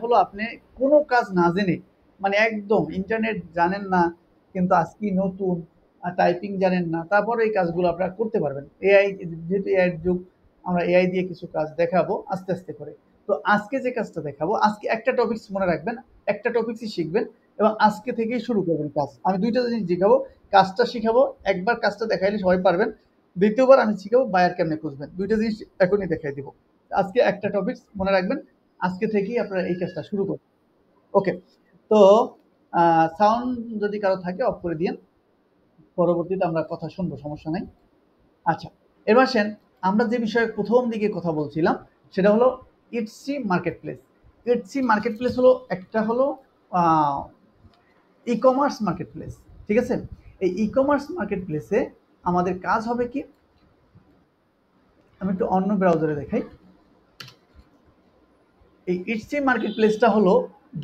হলো আপনি কোনো কাজ না জেনে মানে একদম ইন্টারনেট জানেন না, কিন্তু আজকে নতুন টাইপিং জানেন না, তারপরে এই কাজগুলো আপনারা করতে পারবেন। এআই, যেহেতু এআই এর যুগ, আমরা এআই দিয়ে কিছু কাজ দেখাবো আস্তে আস্তে করে। তো আজকে যে কাজটা দেখাবো, আজকে একটা টপিকস মনে রাখবেন, একটা টপিকসই শিখবেন এবং আজকে থেকেই শুরু করবেন কাজ। আমি দুইটা জিনিস শিখাবো, কাজটা শিখাবো, একবার কাজটা দেখাইলে সবাই পারবেন, দ্বিতীয়বার আমি শিখাবো বায়ার কেমনে খুঁজবেন। দুইটা জিনিস এখনই দেখাই দিব। আজকে একটা টপিকস মনে রাখবেন, আজকে থেকেই আপনারা এই কাজটা শুরু করুন। ওকে, তো সাউন্ড যদি কারো থাকে অফ করে দিন, পরবর্তীতে আমরা কথা শুনবো, সমস্যা নাই। আচ্ছা, এবার আসেন, আমরা যে বিষয়ে প্রথম দিকে কথা বলছিলাম সেটা হলো Etsy market place. Etsy market place হলো একটা হলো ই কমার্স মার্কেট প্লেস, ঠিক আছে? এই ই কমার্স মার্কেট প্লেসে আমাদের কাজ হবে কি, আমি একটু অন্য ব্রাউজারে দেখাই। এই ইটসি মার্কেট প্লেসটা হলো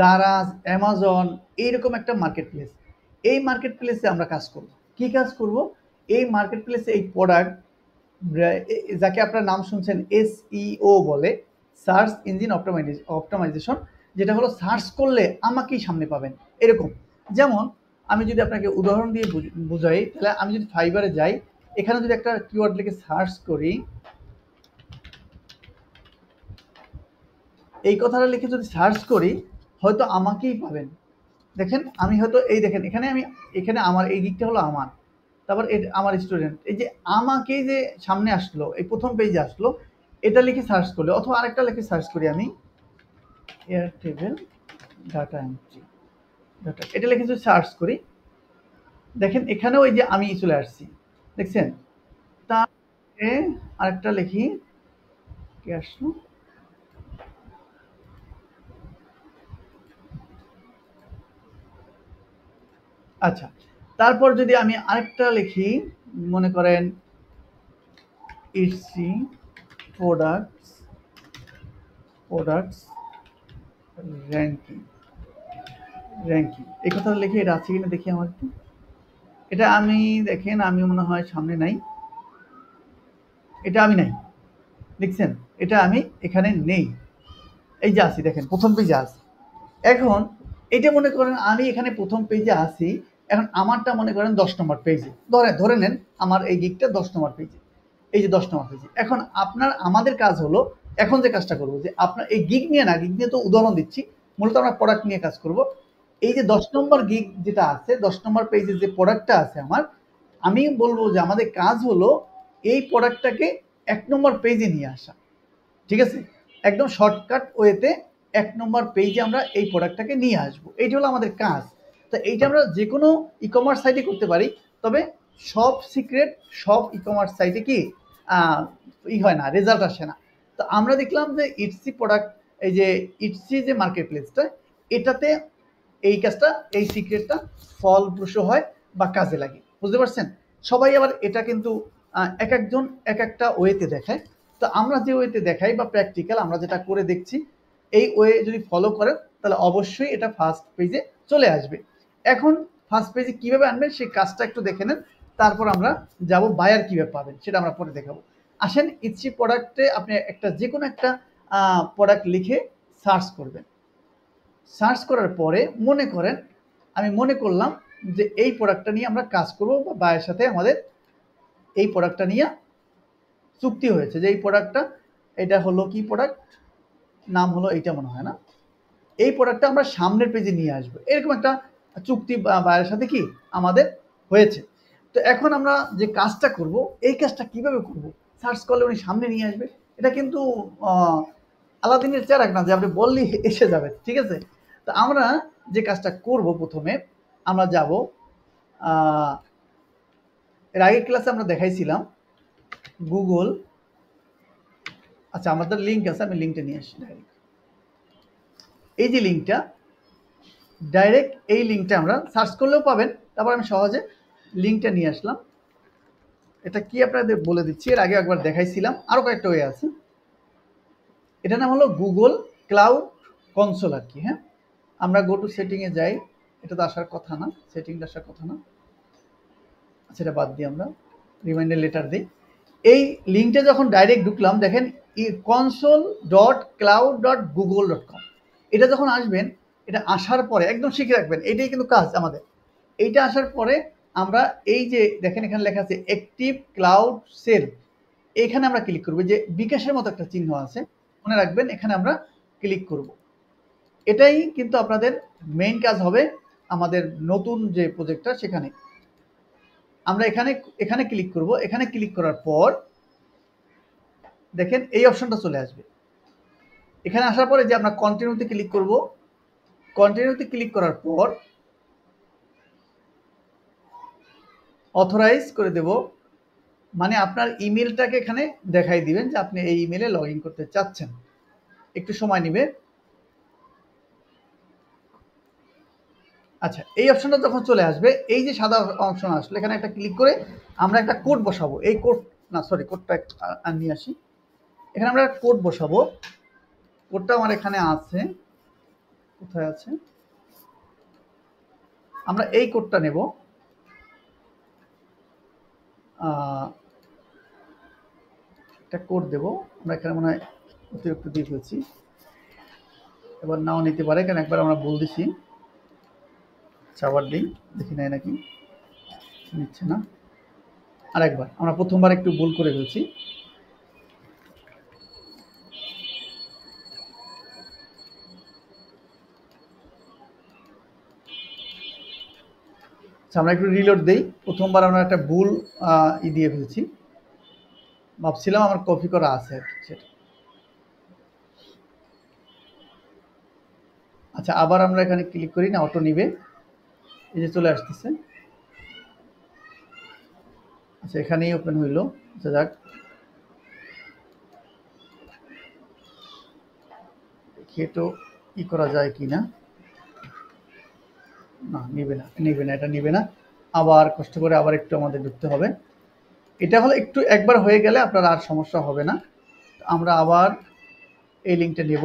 দারাজ, অ্যামাজন, এইরকম একটা মার্কেট প্লেস। এই মার্কেট প্লেসে আমরা কাজ করব। কি কাজ করব? এই মার্কেট প্লেসে এই প্রোডাক্ট, যাকে আপনার নাম শুনছেন এসইও বলে, সার্চ ইঞ্জিন অপটিমাইজেশন, যেটা হলো সার্চ করলে আমাকেই সামনে পাবেন এরকম। যেমন আমি যদি আপনাকে উদাহরণ দিয়ে বুঝাই, তাহলে আমি যদি ফাইবারে যাই, এখানে যদি একটা কিওয়ার্ড লিখে সার্চ করি, এই কথাটা লিখে যদি সার্চ করি, হয়তো আমাকেই পাবেন। দেখেন আমি হয়তো এই দেখেন এখানে আমি, এখানে আমার এই দিকটা হলো আমার, তারপর আমার স্টুডেন্ট, এই যে আমাকেই যে সামনে আসলো, এই প্রথম পেজে আসলো, এটা লিখে সার্চ করলে, অথবা আরেকটা লিখে সার্চ করি আমি, এয়ারটেল ডাটা এন্ট্রি, ডাটা, এটা লিখে যদি সার্চ করি, দেখেন এখানেও এই যে আমি চলে আসছি, দেখছেন? তারপরে আরেকটা লিখি, কি আসলো, আচ্ছা, তারপর যদি আমি আরেকটা লিখি, মনে করেন Etsy products, products ranking, ranking, এই কথাটা লিখে, এটা আছে কিনা দেখি আমার একটু। এটা আমি, দেখেন আমি মনে হয় সামনে নাই, এটা আমি নাই, দেখছেন? এটা আমি এখানে নেই, এই যে আছি, দেখেন প্রথম পেজে আছি। এখন এটা মনে করেন আমি এখানে প্রথম পেজে আছি, এখন আমারটা মনে করেন 10 নম্বর পেজে, ধরে নেন আমার এই গিকটা 10 নম্বর পেজে, এই যে 10 নম্বর পেজে। এখন আমাদের কাজ হলো, এখন যে কাজটা করবো, যে আপনার এই গিগ নিয়ে না, গিগ নিয়ে তো উদাহরণ দিচ্ছি, মূলত আমরা প্রোডাক্ট নিয়ে কাজ করব। এই যে 10 নম্বর গিগ যেটা আছে, 10 নম্বর পেজে যে প্রোডাক্টটা আছে আমার, আমি বলবো যে আমাদের কাজ হলো এই প্রোডাক্টটাকে 1 নম্বর পেজে নিয়ে আসা, ঠিক আছে? একদম শর্টকাট ওয়েতে 1 নম্বর পেজে আমরা এই প্রোডাক্টটাকে নিয়ে আসবো, এইটা হলো আমাদের কাজ। তো এইটা আমরা যে কোনো ই কমার্স সাইটে করতে পারি, তবে সব সিক্রেট, সব ই কমার্স সাইটে কি হয় না, রেজাল্ট আসে না। তো আমরা দেখলাম যে ইটসি প্রোডাক্ট, এই যে ইটসি যে মার্কেট প্লেসটা, এটাতে এই কাজটা, এই সিক্রেটটা ফলপ্রসূ হয় বা কাজে লাগে, বুঝতে পারছেন? সবাই আবার এটা কিন্তু এক একজন এক একটা ওয়েতে দেখায়। তো আমরা যে ওয়েতে দেখাই বা প্র্যাকটিক্যাল আমরা যেটা করে দেখছি, এই ওয়ে যদি ফলো করেন, তাহলে অবশ্যই এটা ফার্স্ট পেজে চলে আসবে। এখন ফার্স্ট পেজে কীভাবে আনবেন সেই কাজটা একটু দেখে নেন, তারপর আমরা যাব বায়ার কীভাবে পাবেন সেটা আমরা পরে দেখাবো। আসেন, ইটসি প্রোডাক্টে আপনি একটা যে কোনো একটা প্রোডাক্ট লিখে সার্চ করবেন। সার্চ করার পরে মনে করেন, আমি মনে করলাম যে এই প্রোডাক্টটা নিয়ে আমরা কাজ করব, বা বায়ের সাথে আমাদের এই প্রোডাক্টটা নিয়ে চুক্তি হয়েছে, যে এই প্রোডাক্টটা, এটা হলো কি প্রোডাক্ট, নাম হলো এইটা মনে হয় না, এই প্রোডাক্টটা আমরা সামনের পেজে নিয়ে আসবো, এরকম একটা চুক্তি বায়ের সাথে কি আমাদের হয়েছে। তো এখন আমরা যে কাজটা করব, এই কাজটা কিভাবে করব? সার্চ করলে উনি সামনে নিয়ে আসবে, এটা কিন্তু আলাদিনের চেরাগ না যে আপনি বললেই এসে যাবে, ঠিক আছে? তো আমরা যে কাজটা করব, প্রথমে আমরা যাব, এর আগের ক্লাসে আমরা দেখাইছিলাম গুগল, আচ্ছা আমাদের লিঙ্ক আছে, আমি লিঙ্কটা নিয়ে আসি ডাইরেক্ট। এই যে লিঙ্কটা, ডাইরেক্ট এই লিঙ্কটা আমরা সার্চ করলেও পাবেন, তারপর আমি সহজে লিঙ্কটা নিয়ে আসলাম। এটা কি আপনাদের বলে দিচ্ছি, এর আগে একবার দেখাইছিলাম, আরও কয়েকটা ওয়ে আছে। এটা নাম হলো গুগল ক্লাউড কনসোল আর কি। হ্যাঁ, আমরা গো টু সেটিংয়ে যাই, এটা তো আসার কথা না, সেটিংটা আসার কথা না, সেটা বাদ দিয়ে আমরা রিমাইন্ডার লেটার দিই। এই লিঙ্কটা যখন ডাইরেক্ট ঢুকলাম, দেখেন console.cloud.google.com, এটা যখন আসবেন, এটা আসার পরে একদম শিখে রাখবেন, এটাই কিন্তু কাজ আমাদের। এইটা আসার পরে আমরা এই যে দেখেন এখানে লেখা আছে অ্যাক্টিভ ক্লাউড সেল, এখানে আমরা ক্লিক করব। যে বিকাশের মতো একটা চিহ্ন আছে, মনে রাখবেন, এখানে আমরা ক্লিক করব। এটাই কিন্তু আপনাদের মেইন কাজ হবে আমাদের নতুন যে প্রজেক্টটা, সেখানে আমরা এখানে ক্লিক করব। এখানে ক্লিক করার পর দেখেন এই অপশনটা চলে আসবে। এখানে আসার পরে যে আমরা কন্টিনিউতে ক্লিক করব। কন্টিনিউতে ক্লিক করার পর অথরাইজ করে দেব, মানে আপনার ইমেলটাকে এখানে দেখাই দিবেন যে আপনি এই ইমেলে লগ ইন করতে চাচ্ছেন। একটু সময় নেবে। আচ্ছা, এই অপশনটা যখন চলে আসবে, এই যে সাদা অপশন আসলে এখানে একটা ক্লিক করে আমরা একটা কোড বসাবো। এই কোড না, সরি, কোডটা নিয়ে আসি। এখানে আমরা কোড বসাবো। কোডটা আমার এখানে আছে, কোথায় আছে, আমরা এই কোডটা নেব। একটা কোড দেব। আমরা এখানে মনে হয় অতিরিক্ত দিয়ে ফেলছি, এবার নাও নিতে পারে, কারণ একবার আমরা ভুল দিছি। আবার দিই, দেখি নাই নাকি নিচ্ছে না। আর একবার আমরা প্রথমবার একটু ভুল করে ফেলছি। আমরা একটু রিলোড দেই। প্রথমবার আমরা একটা ভুল দিয়ে ফেলছি, ভাবছিলাম আমার কপি করা আছে সেটা। আচ্ছা, আবার আমরা এখানে ক্লিক করি না, অটো নিবে, এই যে চলে আসতেছে। আচ্ছা, এখানেই ওপেন হইলো। আচ্ছা, যাক, দেখি একটু ই করা যায় কি না। না, নিবে না, এটা নিবে না। আবার কষ্ট করে আবার একটু আমাদের ঢুকতে হবে। এটা হলো একটু একবার হয়ে গেলে আপনার আর সমস্যা হবে না। আমরা আবার এই লিঙ্কটা নেব।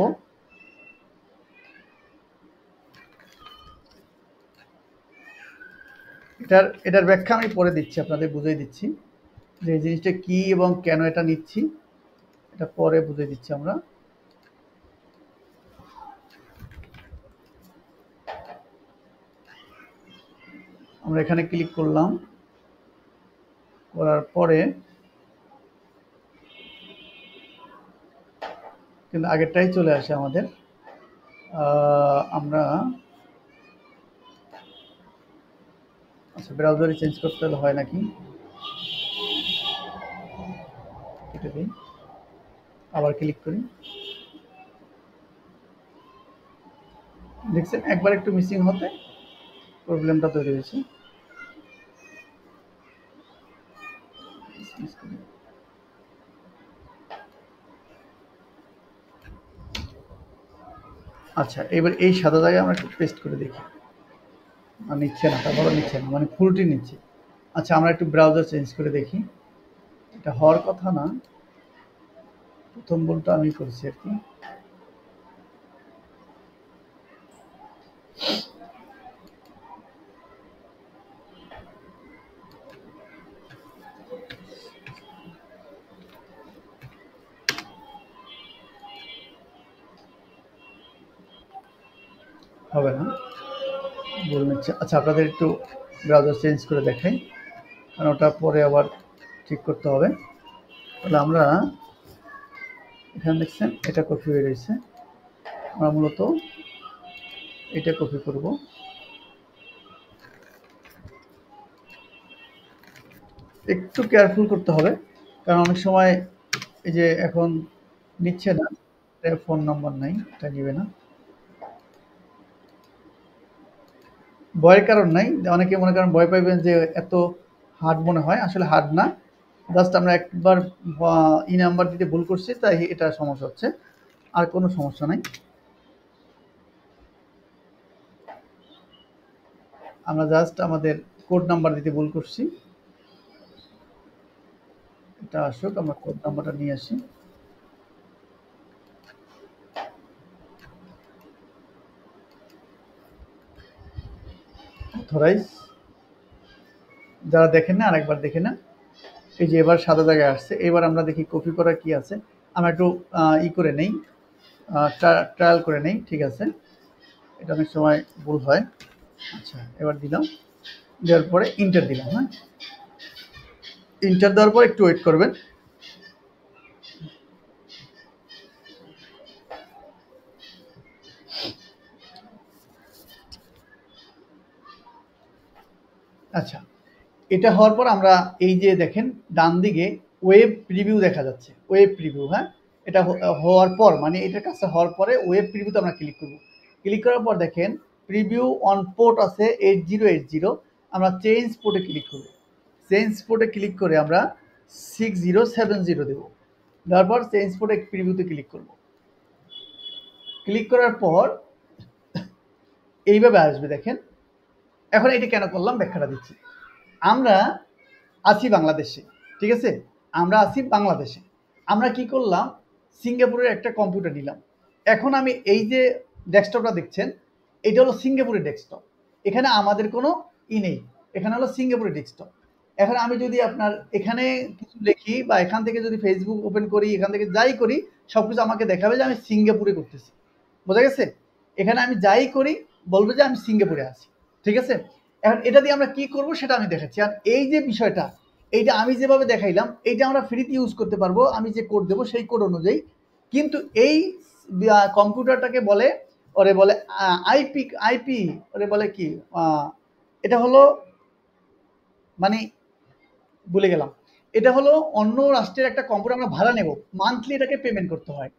এটার ব্যাখ্যা আমি পরে দিচ্ছি, আপনাদের বুঝিয়ে দিচ্ছি যে এই জিনিসটা কি এবং কেন এটা নিচ্ছি, এটা পরে বুঝিয়ে দিচ্ছি আমরা। আমরা এখানে ক্লিক করলাম, করার পরে কিন্তু আগেরটাই চলে আসে আমাদের। আমরা আচ্ছা, ব্রাউজারে চেঞ্জ করতে হলে হয় নাকি, কেটে দিই, আবার ক্লিক করি। দেখছেন একবার একটু মিসিং হতে প্রবলেমটা তৈরি হয়েছে। আচ্ছা, এবার এই সাদা জায়গায় আমরা একটু পেস্ট করে দেখি। নিচ্ছে না, তারপরে নিচ্ছে না, মানে ফুলটি নিচ্ছে। আচ্ছা, আমরা একটু ব্রাউজার চেঞ্জ করে দেখি। এটা হওয়ার কথা না, প্রথম ভুলটা আমি করছি আর কি। হবে না, ভুল নিচ্ছে। আচ্ছা, আপনাদের একটু ব্রাউজার চেঞ্জ করে দেখাই, কারণ ওটা পরে আবার ঠিক করতে হবে। তাহলে আমরা এখানে দেখছেন এটা কপি হয়ে রয়েছে, আমরা মূলত এটা কপি করব। একটু কেয়ারফুল করতে হবে, কারণ অনেক সময় এই যে এখন নিচ্ছে না, ফোন নম্বর নাই, এটা নিবে না। ভয়ের কারণ নাই, অনেকে মনে করেন ভয় পাইবেন যে এত হার্ড মনে হয়, আসলে হার্ড না। জাস্ট আমরা একবার ই নাম্বার দিতে ভুল করছি, তাই এটা সমস্যা হচ্ছে, আর কোনো সমস্যা নাই। আমরা জাস্ট আমাদের কোড নাম্বার দিতে ভুল করছি, এটা আসুক, আমরা কোড নাম্বারটা নিয়ে আসি। অথরাইজ, যারা দেখেন না আরেকবার দেখে না। এই যে এবার সাদা জায়গায় আসছে, এবার আমরা দেখি কপি করা কি আছে। আমরা একটু ই করে নেই, ট্রায়াল করে নেই, ঠিক আছে, এটা অনেক সময় ভুল হয়। আচ্ছা, এবার দিলাম, দেওয়ার পরে ইন্টার দিলাম। হ্যাঁ, ইন্টার দেওয়ার পর একটু ওয়েট করবেন। আচ্ছা, এটা হওয়ার পর আমরা এই যে দেখেন ডান দিকে ওয়েব প্রিভিউ দেখা যাচ্ছে, ওয়েব প্রিভিউ। হ্যাঁ, এটা হওয়ার পর মানে এটার কাজটা হওয়ার পরে ওয়েব প্রিভিউতে আমরা ক্লিক করব। ক্লিক করার পর দেখেন প্রিভিউ অন পোর্ট আছে 8080, আমরা চেঞ্জ পোর্টে ক্লিক করব। চেঞ্জ পোর্টে ক্লিক করে আমরা 6070 দেব। দেওয়ার পর চেঞ্জ পোর্টে প্রিভিউতে ক্লিক করব। ক্লিক করার পর এইভাবে আসবে দেখেন। এখন এটা কেন করলাম ব্যাখ্যাটা দিচ্ছি। আমরা আছি বাংলাদেশে, ঠিক আছে, আমরা আছি বাংলাদেশে। আমরা কি করলাম, সিঙ্গাপুরের একটা কম্পিউটার নিলাম। এখন আমি এই যে ডেস্কটপটা দেখছেন, এটা হলো সিঙ্গাপুরের ডেস্কটপ। এখানে আমাদের কোনো নেই, এখানে হলো সিঙ্গাপুরের ডেস্কটপ। এখন আমি যদি আপনার এখানে কিছু লিখি বা এখান থেকে যদি ফেসবুক ওপেন করি, এখান থেকে যাই করি, সব কিছু আমাকে দেখাবে যে আমি সিঙ্গাপুরে করতেছি। বোঝা গেছে? এখানে আমি যাই করি বলবে যে আমি সিঙ্গাপুরে আছি, ঠিক আছে। এখন এটা দিয়ে আমরা কি করব সেটা আমি দেখাচ্ছি। আর এই যে বিষয়টা, এইটা আমি যেভাবে দেখাইলাম, এইটা আমরা ফ্রিতে ইউজ করতে পারবো। আমি যে কোড দেবো সেই কোড অনুযায়ী। কিন্তু এই কম্পিউটারটাকে বলে, ওরে বলে আইপি, ওরে বলে কি, এটা হলো মানে ভুলে গেলাম। এটা হলো অন্য রাষ্ট্রের একটা কম্পিউটার আমরা ভাড়া নেব, মান্থলি এটাকে পেমেন্ট করতে হয়।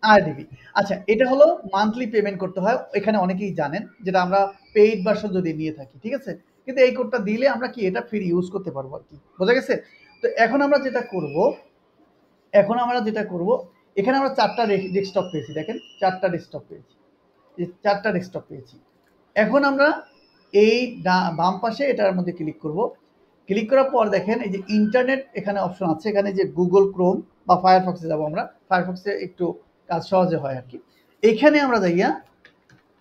আরডিবি। আচ্ছা, এটা হলো মান্থলি পেমেন্ট করতে হয়। এখানে অনেকেই জানেন, যেটা আমরা পেইড ভার্সন যদি নিয়ে থাকি, ঠিক আছে। কিন্তু এই কোডটা দিলে আমরা কি এটা ফ্রি ইউজ করতে পারবো আর কি। বোঝা গেছে? তো এখন আমরা যেটা করব, এখানে আমরা 4টা ডেস্কটপ পেয়েছি। দেখেন 4টা ডেস্কটপ পেয়েছি, এই 4টা ডেস্কটপ পেয়েছি। এখন আমরা এই বাম পাশে এটার মধ্যে ক্লিক করব। ক্লিক করার পর দেখেন এই যে ইন্টারনেট এখানে অপশন আছে। এখানে যে গুগল ক্রোম বা ফায়ারফক্সে যাব, আমরা ফায়ারফক্সে একটু কাজ সহজে হয় আর কি। এখানে আমরা যাইয়া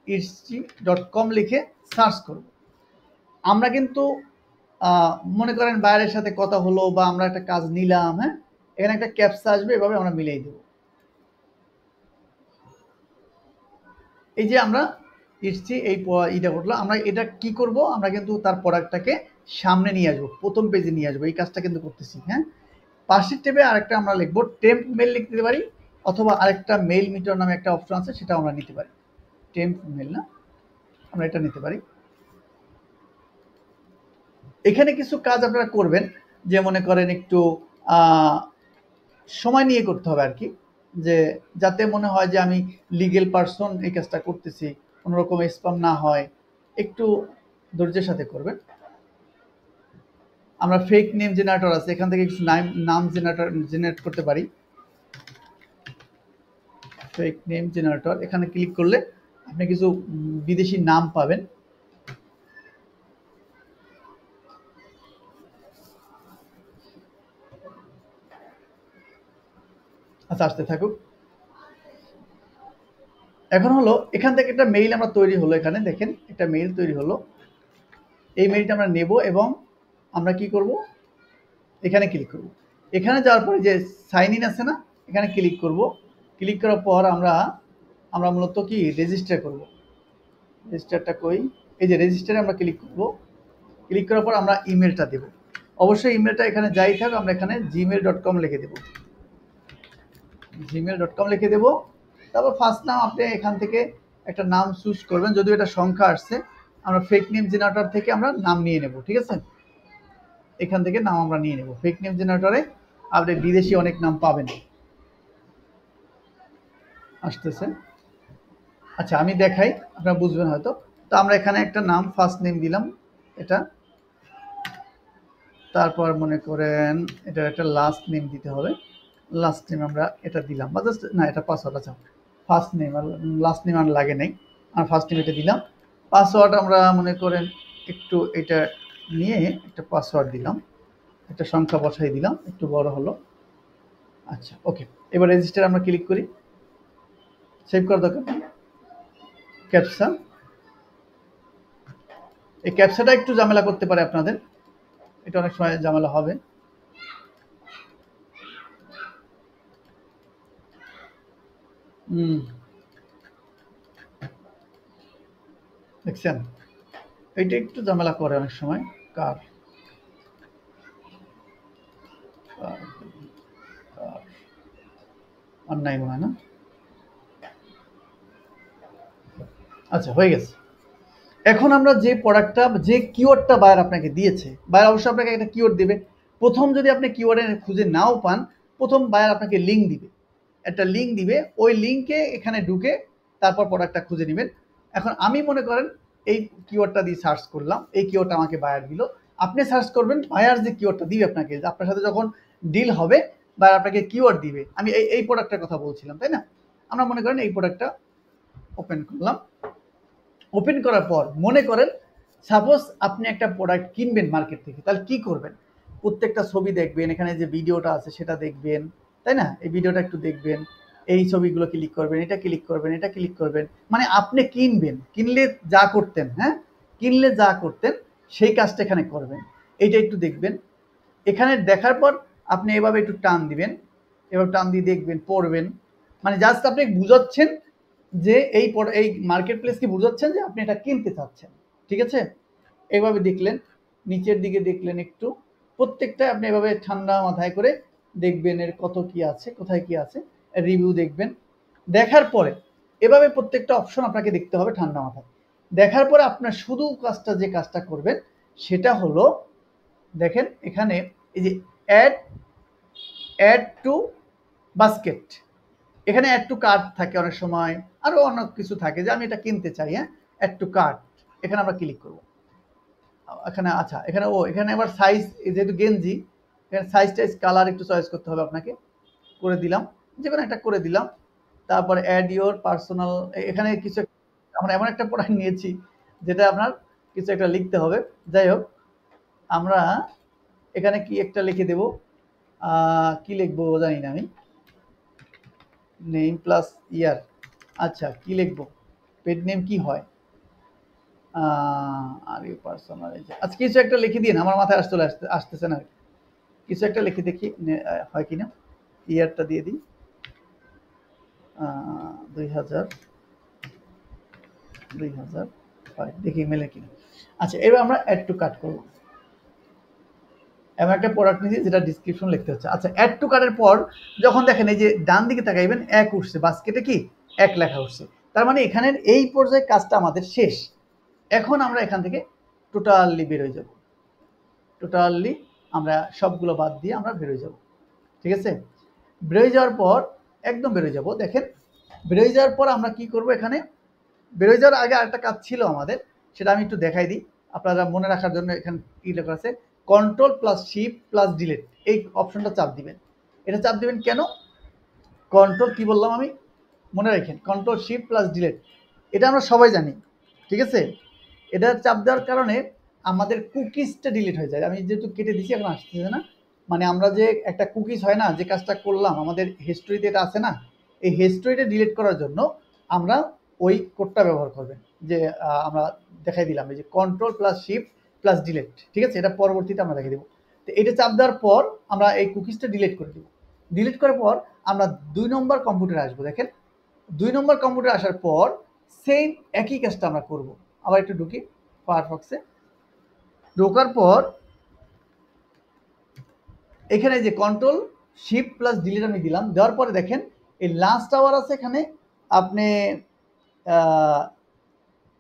irc.com লিখে সার্চ করব। আমরা কিন্তু মনে করেন বাইরের সাথে কথা হলো বা আমরা একটা কাজ নিলাম, হ্যাঁ, এখানে একটা ক্যাপচা আসবে, এভাবে আমরা মিলিয়ে দেব। এই যে আমরা ইরছি এই ইটা করলাম। আমরা এটা কি করব, আমরা কিন্তু তার প্রোডাক্টটাকে সামনে নিয়ে আসবো, প্রথম পেজে নিয়ে আসবো। এই কাজটা কিন্তু করতেছি। হ্যাঁ, পাশের টেবে আরেকটা আমরা লিখবো টেম্প মেল লিখতে পারি, অথবা আরেকটা মেল মিটার নামে একটা অপশন আছে, সেটা আমরা নিতে পারি। টেম্প মেল না, আমরা এটা নিতে পারি। এখানে কিছু কাজ আপনারা করবেন, যে মনে করেন একটু সময় নিয়ে করতে হবে আর কি, যে যাতে মনে হয় যে আমি লিগেল পারসন এই কাজটা করতেছি, কোনো রকম স্প্যাম না হয়, একটু ধৈর্যের সাথে করবেন। আমরা ফেক নেম জেনারেটর আছে, এখান থেকে কিছু নাম জেনারেট করতে পারি। ফেক নেম জেনারেটর, এখানে ক্লিক করলে আপনি কিছু বিদেশি নাম পাবেন। আচ্ছা, আসতে থাকুক। এখন হলো এখান থেকে একটা মেইল আমরা তৈরি হলো, এখানে দেখেন একটা মেইল তৈরি হলো। এই মেইলটা আমরা নেব এবং আমরা কি করব, এখানে ক্লিক করব। এখানে যাওয়ার পরে যে সাইন ইন আছে না, এখানে ক্লিক করব। ক্লিক করার পর আমরা মূলত কি রেজিস্টার করব। রেজিস্টারটা কই, এই যে রেজিস্টারে আমরা ক্লিক করব। ক্লিক করার পর আমরা ইমেলটা দেব। অবশ্যই ইমেলটা এখানে যাই থাক, আমরা এখানে gmail.com লিখে দেব। gmail.com লিখে দেব। তারপর ফার্স্ট নাম আপনি এখান থেকে একটা নাম চুজ করবেন, যদিও এটা সংখ্যা আসছে। আমরা ফেক নেম জেনারেটর থেকে আমরা নাম নিয়ে নেব, ঠিক আছে। এখান থেকে নাম আমরা নিয়ে নেব। ফেক নেম জেনারেটরে আপনি বিদেশি অনেক নাম পাবেন। আসতেছে। আচ্ছা, আমি দেখাই, আপনারা বুঝবেন হয়তো। তো আমরা এখানে একটা নাম ফার্স্ট নেম দিলাম, এটা। তারপর মনে করেন এটার একটা লাস্ট নেম দিতে হবে। লাস্ট নেম আমরা এটা দিলাম, বা জাস্ট না, এটা পাসওয়ার্ড। আচ্ছা, ফার্স্ট নেম আর লাস্ট নেম আর লাগে নাই, আর ফার্স্ট নেম এটা দিলাম। পাসওয়ার্ড আমরা মনে করেন একটু এটা নিয়ে একটা পাসওয়ার্ড দিলাম, একটা সংখ্যা বসাই দিলাম, একটু বড় হলো। আচ্ছা, ওকে। এবার রেজিস্টার আমরা ক্লিক করি। সেভ করা দরকার। ক্যাপচা, এই ক্যাপচাটা একটু ঝামেলা করতে পারে আপনাদের, এটা অনেক সময় ঝামেলা হবে। দেখছেন, এটা একটু ঝামেলা করে অনেক সময়। কার অন্যায় মনে হয় না। আচ্ছা, হয়ে গেছে। এখন আমরা যে প্রোডাক্টটা, যে কিওয়ার্ডটা বায়ার আপনাকে দিয়েছে, বায়ার অবশ্যই আপনাকে একটা কিওয়ার্ড দেবে। প্রথম যদি আপনি কিওয়ার্ডে খুঁজে নাও পান, প্রথম বায়ার আপনাকে লিঙ্ক দিবে, একটা লিঙ্ক দিবে, ওই লিঙ্কে এখানে ঢুকে তারপর প্রোডাক্টটা খুঁজে নেবেন। এখন আমি মনে করেন এই কিওয়ার্ডটা দিয়ে সার্চ করলাম, এই কিওয়ার্ডটা আমাকে বায়ার দিল। আপনি সার্চ করবেন বায়ার যে কিওয়ার্ডটা দিবে আপনাকে, আপনার সাথে যখন ডিল হবে বায়ার আপনাকে কিওয়ার্ড দিবে। আমি এই প্রোডাক্টের কথা বলছিলাম, তাই না? আমরা মনে করেন এই প্রোডাক্টটা ওপেন করলাম। ওপেন করার পর মনে করেন সাপোজ আপনি একটা প্রোডাক্ট কিনবেন মার্কেট থেকে, তাহলে কি করবেন? প্রত্যেকটা ছবি দেখবেন, এখানে যে ভিডিওটা আছে সেটা দেখবেন, তাই না? এই ভিডিওটা একটু দেখবেন, এই ছবিগুলো ক্লিক করবেন, এটা ক্লিক করবেন, এটা ক্লিক করবেন। মানে আপনি কিনবেন, কিনলে যা করতেন, হ্যাঁ, কিনলে যা করতেন সেই কাজটা এখানে করবেন। এইটা একটু দেখবেন। এখানে দেখার পর আপনি এভাবে একটু টান দিবেন, এভাবে টান দিয়ে দেখবেন, পড়বেন। মানে জাস্ট আপনি বুঝাচ্ছেন যে এই মার্কেট প্লেসকে বুঝাচ্ছেন যে আপনি এটা কিনতে চাচ্ছেন, ঠিক আছে? এইভাবে দেখলেন, নিচের দিকে দেখলেন একটু, প্রত্যেকটা আপনি এভাবে ঠান্ডা মাথায় করে দেখবেন এর কত কি আছে, কোথায় কি আছে, রিভিউ দেখবেন। দেখার পরে এভাবে প্রত্যেকটা অপশন আপনাকে দেখতে হবে ঠান্ডা মাথায়। দেখার পরে আপনার শুধু যে কাজটা করবেন সেটা হলো, দেখেন এখানে এই যে অ্যাড টু বাস্কেট, এখানে অ্যাড টু কার্ট থাকে অনেক সময়, আরও অনেক কিছু থাকে যে আমি এটা কিনতে চাই, হ্যাঁ, অ্যাড টু কার্ট, এখানে আমরা ক্লিক করব। এখানে আচ্ছা, এখানে আবার সাইজ, যেহেতু গেঞ্জি, এখানে সাইজ টাইজ কালার একটু চয়েস করতে হবে আপনাকে। করে দিলাম, যে কোনো একটা করে দিলাম। তারপরে অ্যাড ইওর পার্সোনাল, এখানে কিছু আমরা এমন একটা প্রোডাক্ট নিয়েছি যেটা আপনার কিছু একটা লিখতে হবে। যাই হোক, আমরা এখানে কি একটা লিখে দেব, কি লিখবো জানি না আমি, নেম প্লাস ইয়ার। আচ্ছা, কি লিখবো? পেড নেম কি হয়? আর ইউ পার্সোনাল, আচ্ছা কিছু একটা লিখে দিন, আমার মাথায় আসতেছে না, কিছু একটা লিখে দেখি হয় কিনা। ইয়ারটা দিয়ে দিই 2005, দেখি মেলে কিনা। আচ্ছা, এবার আমরা অ্যাড টু কার্ট করবো। এমন একটা প্রোডাক্ট নিয়েছি যেটা ডিসক্রিপশন লিখতে হচ্ছে। আচ্ছা, অ্যাড টু কার্টের পর যখন দেখেন এই যে ডান দিকে তাকাইবেন, এক উঠছে বাস্কেটে, কি এক লেখা উঠছে, তার মানে এখানের এই পর্যায়ে কাজটা আমাদের শেষ। এখন আমরা এখান থেকে টোটালি বেরোয় যাব, টোটালি আমরা সবগুলো বাদ দিয়ে আমরা বেরোয় যাব, ঠিক আছে? বেরোয় যাওয়ার পর একদম বেরোয় যাব। দেখেন বেরোয় যাওয়ার পর আমরা কি করব, এখানে বেরোয় যাওয়ার আগে আরেকটা কাজ ছিল আমাদের, সেটা আমি একটু দেখাই দিই আপনারা মনে রাখার জন্য। এখানে কি লেখা আছে, control plus shift plus delete, এই অপশনটা চাপ দিবেন। এটা চাপ দিবেন কেন? কন্ট্রোল কি বললাম আমি, মনে রাখেন, কন্ট্রোল শিফট প্লাস ডিলিট, এটা আমরা সবাই জানি, ঠিক আছে? এটা চাপ দেওয়ার কারণে আমাদের কুকিজটা ডিলিট হয়ে যায়। আমি যেহেতু কেটে দিচ্ছি, এখন আসতেছে না। মানে আমরা যে একটা কুকিজ হয় না, যে কাজটা করলাম আমাদের হিস্ট্রিতে এটা আছে না, এই হিস্ট্রিটা ডিলিট করার জন্য আমরা ওই কোডটা ব্যবহার করবেন, যে আমরা দেখাই দিলাম, এই যে control plus shift plus delete, ঠিক আছে? এটা পরবর্তীতে আমরা দেখিয়ে দেবো। তো এটা চাপ দেওয়ার পর আমরা এই কুকিজটা ডিলিট করে দেবো। ডিলিট করার পর আমরা 2 নম্বর কম্পিউটারে আসবো। দেখেন 2 নম্বর কম্পিউটারে আসার পর সেম একই কাজটা আমরা করব। আবার একটু ঢুকি ফায়ারফক্সে। ঢোকার পর এখানে যে কন্ট্রোল শিফট প্লাস ডিলিট আমি দিলাম, দেওয়ার পরে দেখেন এই লাস্ট আওয়ার আছে এখানে, আপনি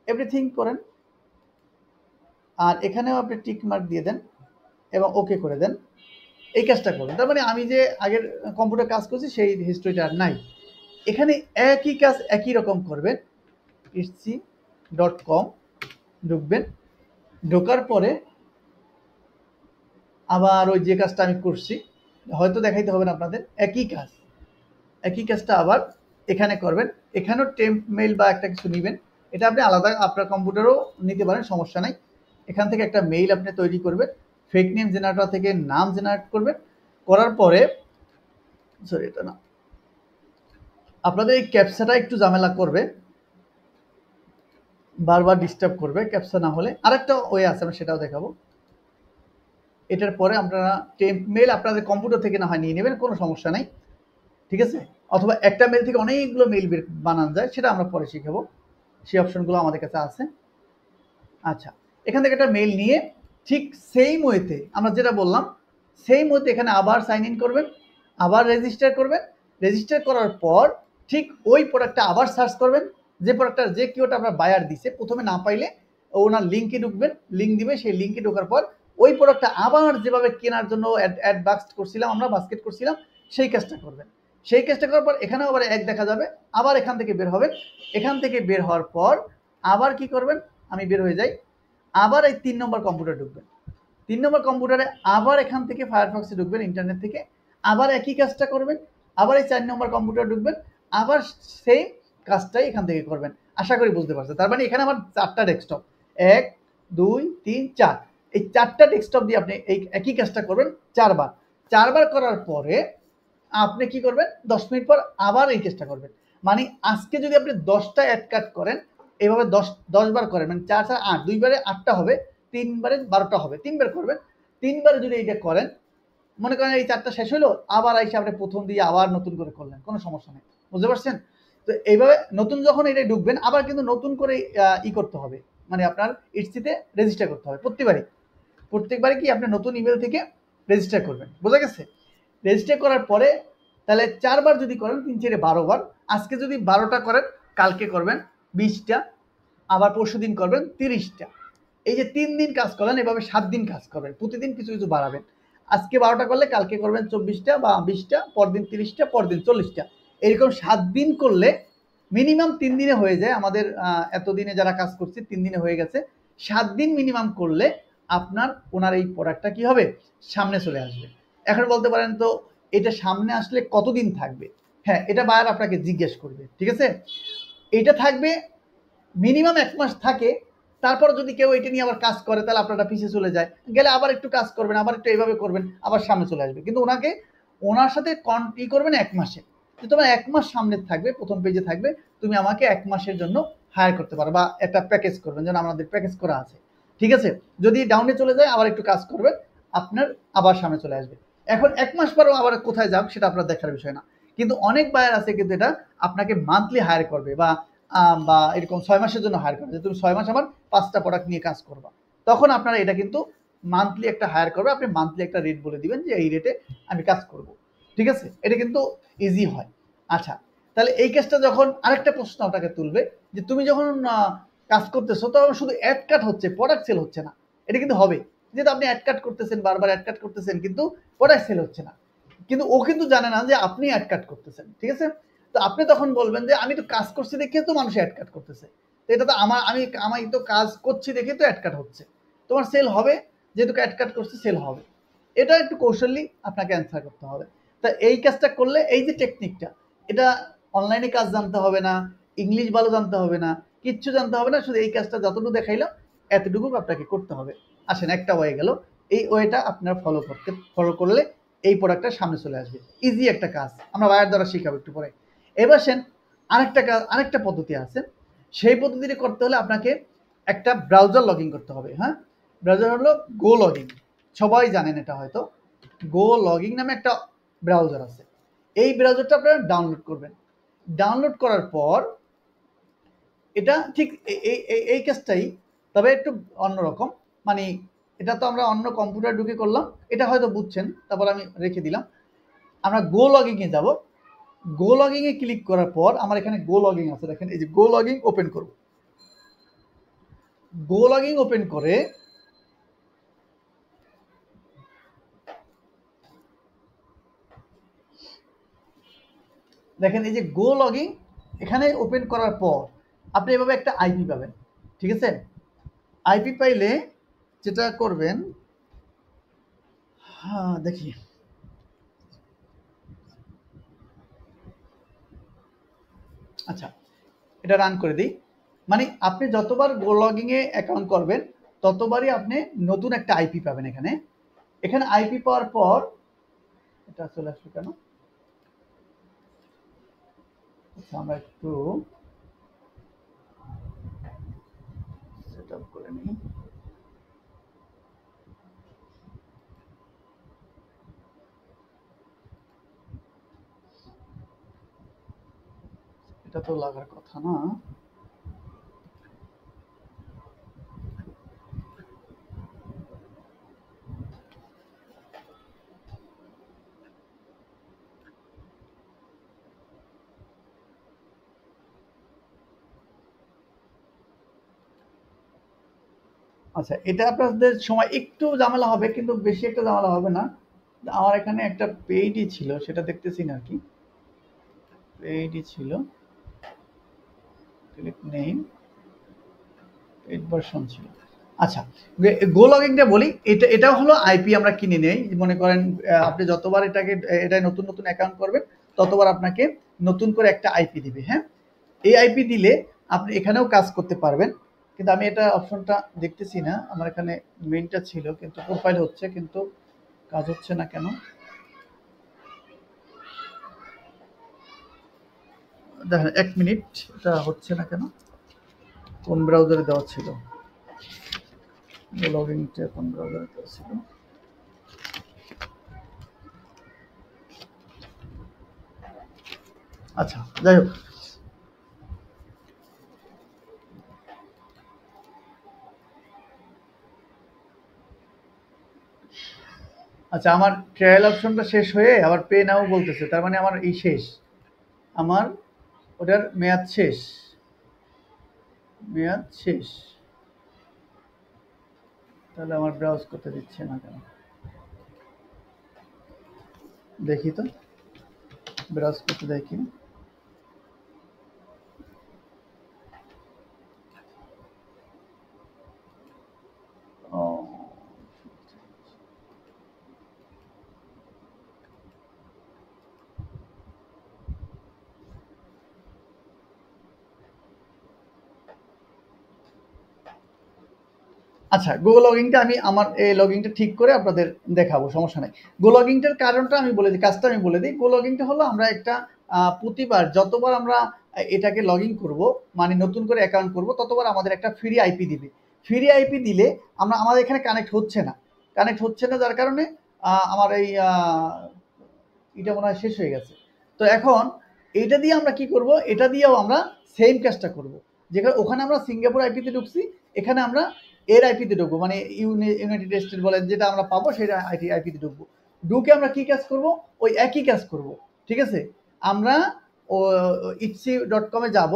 এভরিথিং করেন, আর এখানেও আপনি টিক মার্ক দিয়ে দেন এবং ওকে করে দেন। এই কাজটা করবেন, তার মানে আমি যে আগের কম্পিউটার কাজ করছি সেই হিস্ট্রিটা আর নাই। এখানে একই কাজ একই রকম করবেন। etsy.com ঢুকবেন, ঢোকার পরে আবার ওই যে কাজটা আমি করছি, হয়তো দেখাইতে হবে না আপনাদের, একই কাজটা আবার এখানে করবেন। এখানেও টেম্প মেইল বা একটা কিছু নেবেন, এটা আপনি আলাদা আপনার কম্পিউটারও নিতে পারেন, সমস্যা নাই। এখান থেকে একটা মেইল আপনি তৈরি করবেন, ফেক নেম জেনারেটর থেকে নাম জেনারেট করবেন। করার পরে সরি, এটা না, আপনাদের এই ক্যাপচাটা একটু ঝামেলা করবে, বারবার ডিস্টার্ব করবে। ক্যাপচা না হলে আরেকটা ওয়ে আছে, আমি সেটাও দেখাবো। এটার পরে আপনারা টেম্প মেল আপনাদের কম্পিউটার থেকে না হয় নিয়ে নেবেন, কোনো সমস্যা নাই। ঠিক আছে? অথবা একটা মেল থেকে অনেকগুলো মেল বানানো যায়, সেটা আমরা পরে শিখাবো। সেই অপশনগুলো আমাদের কাছে আছে। আচ্ছা, এখান থেকে একটা মেল নিয়ে ঠিক সেম ওয়েতে আমরা যেটা বললাম, সেম ওয়েতে এখানে আবার সাইন ইন করবেন, আবার রেজিস্টার করবেন। রেজিস্টার করার পর ঠিক ওই প্রোডাক্টটা আবার সার্চ করবেন, যে প্রোডাক্টটা যে কিওয়ার্ডটা আপনার বায়ার দিছে, প্রথমে না পাইলে ওনার লিঙ্কে ঢুকবেন, লিঙ্ক দিবে, সেই লিঙ্কে ঢোকার পর ওই প্রোডাক্টটা আবার যেভাবে কেনার জন্য অ্যাড বাস্কেট করছিলাম, আমরা বাস্কেট করছিলাম, সেই কাজটা করবেন। সেই কাজটা করার পর এখানেও আবার এক দেখা যাবে, আবার এখান থেকে বের হবেন। এখান থেকে বের হওয়ার পর আবার কি করবেন, আমি বের হয়ে যাই, আবার এই 3 নম্বর কম্পিউটার ঢুকবেন। 3 নম্বর কম্পিউটারে আবার এখান থেকে ফায়ারফক্সে ঢুকবেন, ইন্টারনেট থেকে আবার একই কাজটা করবেন। আবার এই 4 নম্বর কম্পিউটার ঢুকবেন, আবার সেম কাজটাই এখান থেকে করবেন। আশা করি বুঝতে পারছেন। তার মানে এখানে আমার 4টা ডেস্কটপ, 1 2 3 4, এই 4টা ডেস্কটপ দিয়ে আপনি এই একই কাজটা করবেন 4 বার। 4 বার করার পরে আপনি কি করবেন, 10 মিনিট পর আবার এই কাজটা করবেন। মানে আজকে যদি আপনি 10টা অ্যাড কাট করেন, এইভাবে 10 বার করেন, মানে 4 4 8, 2 বারে 8টা হবে, 3 বারে 12টা হবে, 3 বার করবেন। 3 বারে যদি এইটা করেন, মনে করেন এই 4টা শেষ হলো, আবার আইসা আপনি প্রথম দিয়ে আবার নতুন করে করলেন, কোনো সমস্যা নেই। বুঝতে পারছেন? তো এইভাবে নতুন যখন এটা ঢুকবেন, আবার কিন্তু নতুন করে করতে হবে, মানে আপনার ইটসিতে রেজিস্টার করতে হবে প্রত্যেকবারই কি আপনি নতুন ইমেল থেকে রেজিস্টার করবেন। বোঝা গেছে? রেজিস্টার করার পরে তাহলে 4 বার যদি করেন, 3 4 12 বার। আজকে যদি 12টা করেন, কালকে করবেন 20টা, আবার পরশুদিন করবেন 30টা। এই যে 3 দিন কাজ করলেন, এভাবে 7 দিন কাজ করবেন, প্রতিদিন কিছু কিছু বাড়াবেন। আজকে 12টা করলে কালকে করবেন 24টা বা 20টা, পরদিন 30টা, পরদিন 40টা। এরকম 7 দিন করলে মিনিমাম 3 দিনে হয়ে যায়। আমাদের এতদিনে যারা কাজ করছে 3 দিনে হয়ে গেছে। 7 দিন মিনিমাম করলে আপনার ওনার এই প্রোডাক্টটা কি হবে, সামনে চলে আসবে। এখন বলতে পারেন, তো এটা সামনে আসলে কতদিন থাকবে? হ্যাঁ, এটা বায়ার আপনাকে জিজ্ঞেস করবে, ঠিক আছে? এটা থাকবে মিনিমাম 1 মাস থাকে। তারপর যদি কেউ এটা নিয়ে আবার কাজ করে, তাহলে আপনারটা পিছিয়ে চলে যায়, গেলে আবার একটু কাজ করবেন, আবার একটু এইভাবে করবেন, আবার সামনে চলে আসবে। কিন্তু ওনার সাথে করবেন 1 মাসে, যে তোমার 1 মাস সামনে থাকবে, প্রথম পেজে থাকবে, তুমি আমাকে 1 মাসের জন্য হায়ার করতে পারো, বা একটা প্যাকেজ করবেন, যেন আমাদের প্যাকেজ করা আছে, ঠিক আছে? যদি ডাউনে চলে যায়, আবার একটু কাজ করবেন, আপনার আবার সামনে চলে আসবে। এখন 1 মাস পরেও আবার কোথায় যাবে সেটা আপনার দেখার বিষয় না। কিন্তু অনেক বায়ার আছে কিন্তু এটা আপনাকে মান্থলি হায়ার করবে, বা এরকম 6 মাসের জন্য হায়ার করবে, যে তুমি 6 মাস আমার 5টা প্রোডাক্ট নিয়ে কাজ করবা। তখন আপনারা এটা কিন্তু মান্থলি একটা হায়ার করবে, আপনি মান্থলি একটা রেট বলে দিবেন যে এই রেটে আমি কাজ করব, ঠিক আছে? এটা কিন্তু ইজি হয়। আচ্ছা, তাহলে এই কেসটা যখন আরেকটা প্রশ্ন আপনাকে তুলবে, যে তুমি যখন কাজ করতেছো, তখন শুধু অ্যাড কাট হচ্ছে, প্রোডাক্ট সেল হচ্ছে না। এটা কিন্তু হবে, যেহেতু আপনি অ্যাড কাট করতেছেন, বারবার অ্যাড কাট করতেছেন, কিন্তু প্রোডাক্ট সেল হচ্ছে না। কিন্তু ও কিন্তু জানে না যে আপনি অ্যাড কাট করতেছেন, ঠিক আছে? তো আপনি তখন বলবেন যে আমি তো কাজ করছি দেখে তো মানুষ অ্যাড কাট করতেছে, তো এটা তো আমি তো কাজ করছি দেখে তো অ্যাড কাট হচ্ছে, তোমার সেল হবে, যেহেতু অ্যাড কাট করছে সেল হবে। এটা একটু কৌশলী আপনাকে অ্যান্সার করতে হবে। তা এই কাজটা করলে, এই যে টেকনিকটা, এটা অনলাইনে কাজ জানতে হবে না, ইংলিশ ভালো জানতে হবে না, কিচ্ছু জানতে হবে না, শুধু এই কাজটা যতটুকু দেখাইলাম এতটুকু আপনাকে করতে হবে। আসেন, একটা ওয়ে গেল, এই ওয়েটা আপনার ফলো করলে এই প্রোডাক্টটা সামনে চলে আসবে। ইজি একটা কাজ, আমরা বায়ার দ্বারা শিখাবো একটু পরে। এবার আরেকটা পদ্ধতি আছে। সেই পদ্ধতিটা করতে হলে আপনাকে একটা ব্রাউজার লগ ইন করতে হবে। হ্যাঁ, ব্রাউজার হলো গো লগইন, সবাই জানেন এটা হয়তো। গো লগইন নামে একটা ব্রাউজার আছে। এই ব্রাউজারটা আপনারা ডাউনলোড করবেন। ডাউনলোড করার পর এটা ঠিক এই কাজটাই, তবে একটু অন্যরকম। মানে এটা তো আমরা অন্য কম্পিউটার ঢুকে করলাম, এটা হয়তো বুঝছেন, তারপর আমি রেখে দিলাম। আমরা গো লগইনে যাব। গো লগইনে ক্লিক করার পর আমার এখানে গো লগইন আছে, দেখেন এই যে গো লগইন ওপেন করব। গো লগইন ওপেন করে দেখেন এই যে গো লগইন এখানে ওপেন করার পর আপনি এভাবে একটা আইপি পাবেন, ঠিক আছে? আইপি পাইলে যেটা করবেন, হ্যাঁ দেখি, আচ্ছা এটা রান করে দিই। মানে আপনি যতবার গো লগইনে অ্যাকাউন্ট করবেন, ততবারই আপনি নতুন একটা আইপি পাবেন। এখানে আইপি পাওয়ার পর এটা চলে আসলো কেন, আচ্ছা আমরা একটু সেট আপ করে নিই। তো লাগার কথা না। আচ্ছা, এটা আপনাদের সময় একটু ঝামেলা হবে, কিন্তু বেশি একটা ঝামেলা হবে না। আমার এখানে একটা পেইডই ছিল, সেটা দেখতেছি না আর কি। পেইডই ছিল, ক্লিক নেই, পেইড ভার্সন ছিল। আচ্ছা, গো লগইনটা বলি। এটাও হলো আইপি আমরা কিনে নেই। মনে করেন আপনি যতবার এটায় নতুন নতুন অ্যাকাউন্ট করবেন, ততবার আপনাকে নতুন করে একটা আইপি দিবে। হ্যাঁ, এই আইপি দিলে আপনি এখানেও কাজ করতে পারবেন, কিন্তু আমি এটা অপশনটা দেখতেছি না। আমার এখানে মেইনটা ছিল, কিন্তু প্রোফাইল হচ্ছে, কিন্তু কাজ হচ্ছে না কেন? দেখেন ১ মিনিট, এটা হচ্ছে না কেন? কোন ব্রাউজারে দেওয়া ছিল? লগইনটা কোন ব্রাউজারে দেওয়া ছিল? আচ্ছা, যাই হোক। আচ্ছা, আমার ট্রায়াল অপশনটা শেষ হয়ে আবার পে নাও বলতেছে, তার মানে আমার এই শেষ, আমার ওটার মেয়াদ শেষ, মেয়াদ শেষ। তাহলে আমার ব্রাউজ করতে দিচ্ছে না কেন? দেখি তো, ব্রাউজ করতে দেয় কি। ও, আচ্ছা, গো লগইনটা আমি আমার এই লগইনটা ঠিক করে আপনাদের দেখাবো, সমস্যা নাই। গো লগইনটার কারণটা আমি বলে দিই, কাজটা আমি বলে দিই। গো লগইনটা হলো আমরা একটা প্রতিবার যতবার আমরা এটাকে লগ ইন করবো, মানে নতুন করে অ্যাকাউন্ট করব, ততবার আমাদের একটা ফ্রি আইপি দিবে। ফ্রি আইপি দিলে আমাদের এখানে কানেক্ট হচ্ছে না, যার কারণে আমার এই এটা মনে হয় শেষ হয়ে গেছে। তো এখন এইটা দিয়ে আমরা কি করব? এটা দিয়েও আমরা সেম কাজটা করব। যেখানে ওখানে আমরা সিঙ্গাপুর আইপিতে ঢুকছি, এখানে আমরা এর আইপিতে ঢুকবো, মানে ইউনাইটেড স্টেট বলে যেটা আমরা পাবো সেটা আইপিতে ঢুকবো। ঢুকে আমরা কি কাজ করব? ওই একই কাজ করব। ঠিক আছে? আমরা itc.com এ যাব,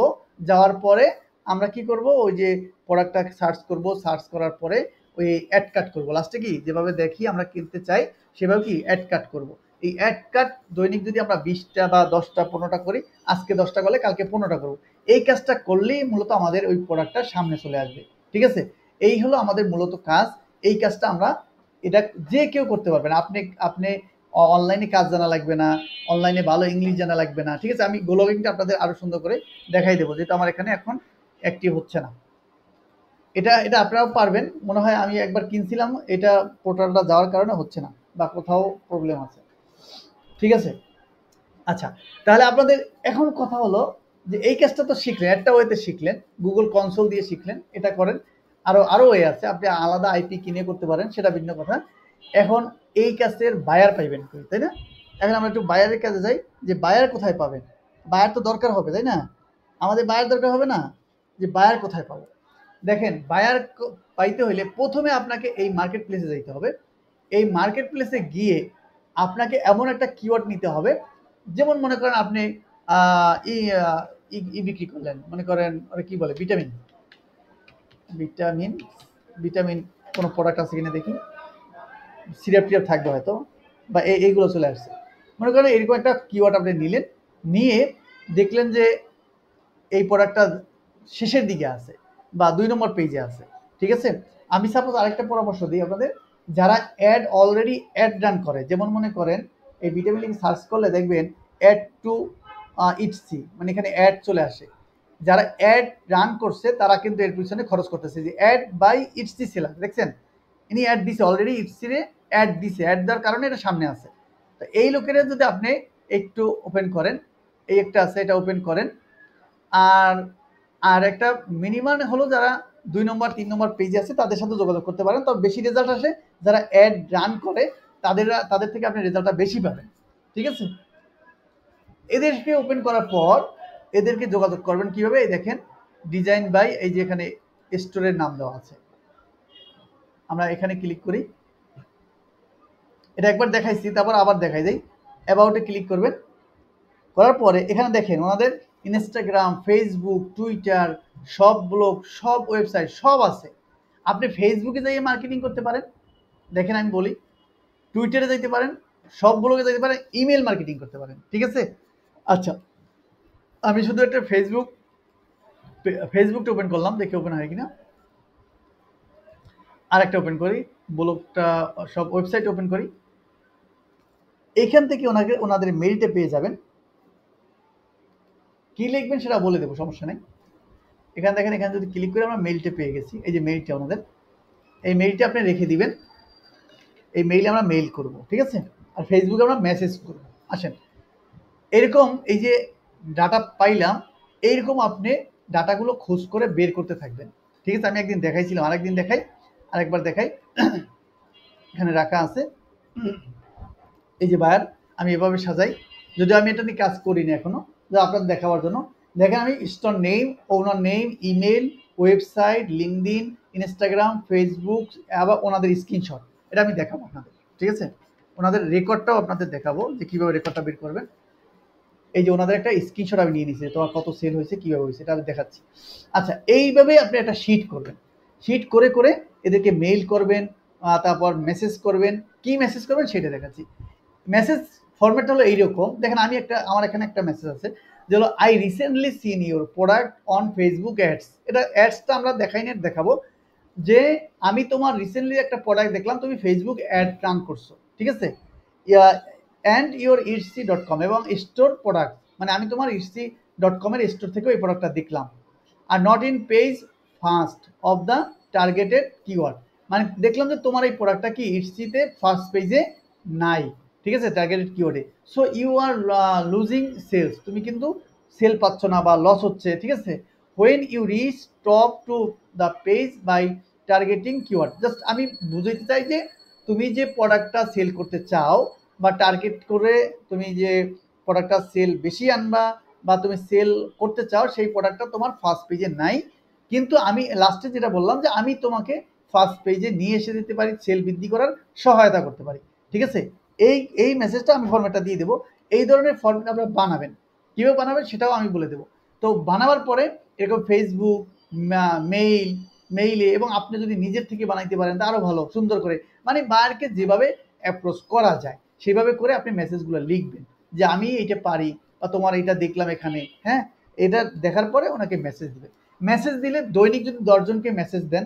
যাওয়ার পরে আমরা কি করব? ওই যে প্রোডাক্টটা সার্চ করব, সার্চ করার পরে ওই অ্যাড কাট করব। লাস্টে কি যেভাবে দেখি আমরা কিনতে চাই, সেভাবে কি অ্যাড কাট করব। এই অ্যাড কাট দৈনিক যদি আমরা 20টা বা 10টা 15টা করি, আজকে 10টা করলে কালকে 15টা করব। এই কাজটা করলেই মূলত আমাদের ওই প্রোডাক্টটা সামনে চলে আসবে। ঠিক আছে? এই হলো আমাদের মূলত কাজ। এই কাজটা আমরা, এটা যে কেউ করতে পারবেন। আপনি আপনি অনলাইনে কাজ জানা লাগবে না, অনলাইনে ভালো ইংলিশ জানা লাগবে না। ঠিক আছে? আমি গো লগইনটা আপনাদের আরো সুন্দর করে দেখাই দেবো, যেহেতু আমার এখানে এখন অ্যাক্টিভ হচ্ছে না। এটা এটা আপনারাও পারবেন মনে হয়। আমি একবার কিনছিলাম, এটা পোর্টালটা যাওয়ার কারণে হচ্ছে না, বা কোথাও প্রবলেম আছে। ঠিক আছে? আচ্ছা, তাহলে আপনাদের এখন কথা হলো যে এই কাজটা তো শিখলেন, একটা ওয়েতে শিখলেন, গুগল কনসোল দিয়ে শিখলেন, এটা করেন। আরো ওয়ে আছে, আপনি আলাদা আইপি কিনে করতে পারেন, সেটা ভিন্ন কথা। এখন এই কাজের বায়ার পাইবেন কই, তাই না? এখন আমরা একটু বায়ারের কাজে যাই, যে বায়ার কোথায় পাবেন? বায়ার তো দরকার হবে, তাই না? আমাদের বায়ার দরকার হবে না? যে বায়ার কোথায় পাবো? দেখেন, বায়ার পাইতে হইলে প্রথমে আপনাকে এই মার্কেট প্লেসে যাইতে হবে। এই মার্কেট প্লেসে গিয়ে আপনাকে এমন একটা কিওয়ার্ড নিতে হবে, যেমন মনে করেন আপনি বিক্রি করলেন, মনে করেন ওরা কি বলে, ভিটামিন, ভিটামিন ভিটামিন কোনো প্রোডাক্ট আছে কিনা দেখি। সিরাপ টিরাপ থাকবে হয়তো, বা এইগুলো চলে আসছে। মনে করেন এরকম একটা কিওয়ার্ড আপনি নিলেন, নিয়ে দেখলেন যে এই প্রোডাক্টটা শেষের দিকে আছে বা 2 নম্বর পেজে আছে। ঠিক আছে? আমি সাপোজ আরেকটা পরামর্শ দিই আপনাদের। যারা অলরেডি অ্যাড রান করে, যেমন মনে করেন এই ভিটামিন লিঙ্ক সার্চ করলে দেখবেন অ্যাড টু ইটসি, মানে এখানে অ্যাড চলে আসে। যারা অ্যাড রান করছে তারা কিন্তু এর পিছনে খরচ করতেছে, যে অ্যাড বাই ইটসি সেলার, দেখছেন? ইনি অ্যাড দিছে অলরেডি, ইটসি রে অ্যাড দিছে, অ্যাড দেওয়ার কারণে এটা সামনে আছে। তো এই লোকেরা যদি আপনি একটু ওপেন করেন, এই একটা আছে, এটা ওপেন করেন। আর আর একটা মিনিমাম হলো যারা 2 নম্বর 3 নম্বর পেজে আছে তাদের সাথে যোগাযোগ করতে পারেন, তবে বেশি রেজাল্ট আসে যারা অ্যাড রান করে, তাদের থেকে আপনি রেজাল্টটা বেশি পাবেন। ঠিক আছে? এদেরকে ওপেন করার পর এদেরকে যোগাযোগ করবেন কিভাবে, এই দেখেন ডিজাইন বাই, এই যে এখানে স্টোরের নাম দেওয়া আছে, আমরা এখানে ক্লিক করি, এটা একবার দেখাইছি, তারপর আবার দেখাই দেই। অ্যাবাউটে ক্লিক করবেন, করার পরে এখানে দেখেন ওনাদের ইনস্টাগ্রাম, ফেসবুক, টুইটার, সব ব্লগ, সব ওয়েবসাইট সব আছে। আপনি ফেসবুকে যাইয়ে মার্কেটিং করতে পারেন, দেখেন আমি বলি, টুইটারে যাইতে পারেন, সব ব্লগে যাইতে পারেন, ইমেল মার্কেটিং করতে পারেন, ঠিক আছে। আচ্ছা, আমি শুধু একটা ফেসবুকটা ওপেন করলাম, দেখি ওপেন হয় কিনা। আর একটা ওপেন করি, ব্লগটা, সব ওয়েবসাইট ওপেন করি। এখান থেকে ওনাদের মেইলটা পেয়ে যাবেন। কি লিখবেন সেটা বলে দেবো, সমস্যা নেই। এখানে দেখেন, এখানে যদি ক্লিক করে আমরা মেইলটা পেয়ে গেছি, এই যে মেইলটা ওনাদের, এই মেইলটা আপনি রেখে দিবেন। এই মেইলে আমরা মেইল করব, ঠিক আছে। আর ফেসবুকে আমরা মেসেজ করব। আসেন, এরকম এই যে ডাটা পাইলাম, এইরকম আপনি ডাটাগুলো খোঁজ করে বের করতে থাকবেন, ঠিক আছে। আমি একদিন দেখাইছিলাম, আরেকদিন দেখাই, আরেকবার দেখাই। এখানে রাখা আছে, এই যে বায়ার, আমি এভাবে সাজাই, যদি আমি এটা নিয়ে কাজ করিনি এখনো, যে আপনাদের দেখাবার জন্য। দেখেন আমি store name, owner name, email, website, LinkedIn, Instagram, Facebook, আবার ওনাদের স্ক্রিনশট, এটা আমি দেখাবো আপনাদের, ঠিক আছে। ওনাদের রেকর্ডটাও আপনাদের দেখাবো যে কীভাবে রেকর্ডটা বের করবেন। এই যে ওনাদের একটা স্ক্রিনশট আমি নিয়ে নিয়েছি, তোমার কত সেল হয়েছে, কীভাবে হয়েছে, এটা আমি দেখাচ্ছি। আচ্ছা, এইভাবে আপনি একটা শিট করবেন, শিট করে করে এদেরকে মেইল করবেন, তারপর মেসেজ করবেন। কি মেসেজ করবেন সেটা দেখাচ্ছি। মেসেজ ফরম্যাট হলো এইরকম, দেখেন আমি আমার এখানে একটা মেসেজ আছে, যে হলো I recently seen your product on Facebook ads. এটা অ্যাডসটা আমরা দেখাই না, দেখাবো যে আমি তোমার রিসেন্টলি একটা প্রোডাক্ট দেখলাম, তুমি ফেসবুক অ্যাড রান করছো, ঠিক আছে। অ্যান্ড ইউর ইটসি.com এবং স্টোর প্রোডাক্ট, মানে আমি তোমার ইটসি.com-এর স্টোর থেকেও এই প্রোডাক্টটা দেখলাম। Are not in page first of the targeted keyword, মানে দেখলাম যে তোমার এই প্রোডাক্টটা কি ইটসিতে ফার্স্ট পেজে নাই, ঠিক আছে, টার্গেটেড কিওয়ার্ডে। So you are losing sales, তুমি কিন্তু সেল পাচ্ছ না বা লস হচ্ছে, ঠিক আছে। When you reach top to the page by targeting keyword, just আমি বুঝাইতে চাই যে তুমি যে প্রোডাক্টটা সেল করতে চাও বা টার্গেট করে তুমি যে প্রোডাক্টটা সেল বেশি আনবা বা তুমি সেল করতে চাও, সেই প্রোডাক্টটা তোমার ফার্স্ট পেজে নাই, কিন্তু আমি লাস্টে যেটা বললাম যে আমি তোমাকে ফার্স্ট পেজে নিয়ে এসে দিতে পারি, সেল বৃদ্ধি করার সহায়তা করতে পারি, ঠিক আছে। এই মেসেজটা আমি ফরম্যাটটা দিয়ে দেবো। এই ধরনের ফরম্যাট আপনারা বানাবেন, কীভাবে বানাবেন সেটাও আমি বলে দেবো। তো বানাবার পরে এরকম ফেসবুক, মেইলে, এবং আপনি যদি নিজের থেকে বানাইতে পারেন তা আরও ভালো, সুন্দর করে, মানে বায়ারকে যেভাবে অ্যাপ্রোচ করা যায় সেভাবে করে আপনি মেসেজগুলো লিখবেন, যে আমি এইটা পারি বা তোমার এইটা দেখলাম এখানে, হ্যাঁ, এটা দেখার পরে ওনাকে মেসেজ দেবেন। মেসেজ দিলে দৈনিক যদি 10 জনকে মেসেজ দেন,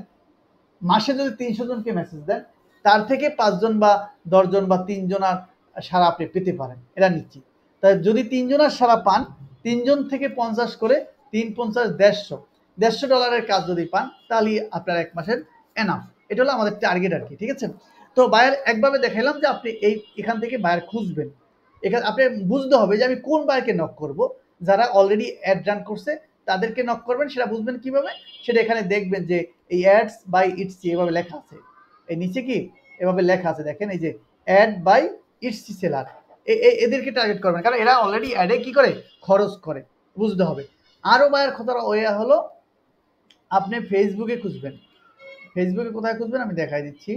মাসে যদি 300 জনকে মেসেজ দেন, তার থেকে 5 জন বা 10 জন বা 3 জনার সাড়া আপনি পেতে পারেন, এটা নিশ্চিত। তাই যদি 3 জনার সাড়া পান, 3 জন থেকে 50 করে, 3 50 $150 কাজ যদি পান, তাহলে আপনার 1 মাসের এনাফ। এটা হলো আমাদের টার্গেট আর কি, ঠিক আছে। তো বায়ার একভাবে দেখাইলাম যে আপনি এখান থেকে বায়ার খুঁজবেন। এখানে আপনি বুঝতে হবে যে আমি কোন বায়ারকে নক করব। যারা অলরেডি অ্যাড রান করছে তাদেরকে নক করবেন, সেটা বুঝবেন কিভাবে, সেটা এখানে দেখবেন যে এই অ্যাডস বাই ইটসি এভাবে লেখা আছে, এই নিচে কি এভাবে লেখা আছে, দেখেন এই যে অ্যাড বাই ইটসি সেলার, এদেরকে টার্গেট করবেন, কারণ এরা অলরেডি অ্যাডে কি করে, খরচ করে, বুঝতে হবে। আরও বায়ার খতরা ওয়ে হলো আপনি ফেসবুকে খুঁজবেন। ফেসবুকে কোথায় খুঁজবেন আমি দেখাই দিচ্ছি।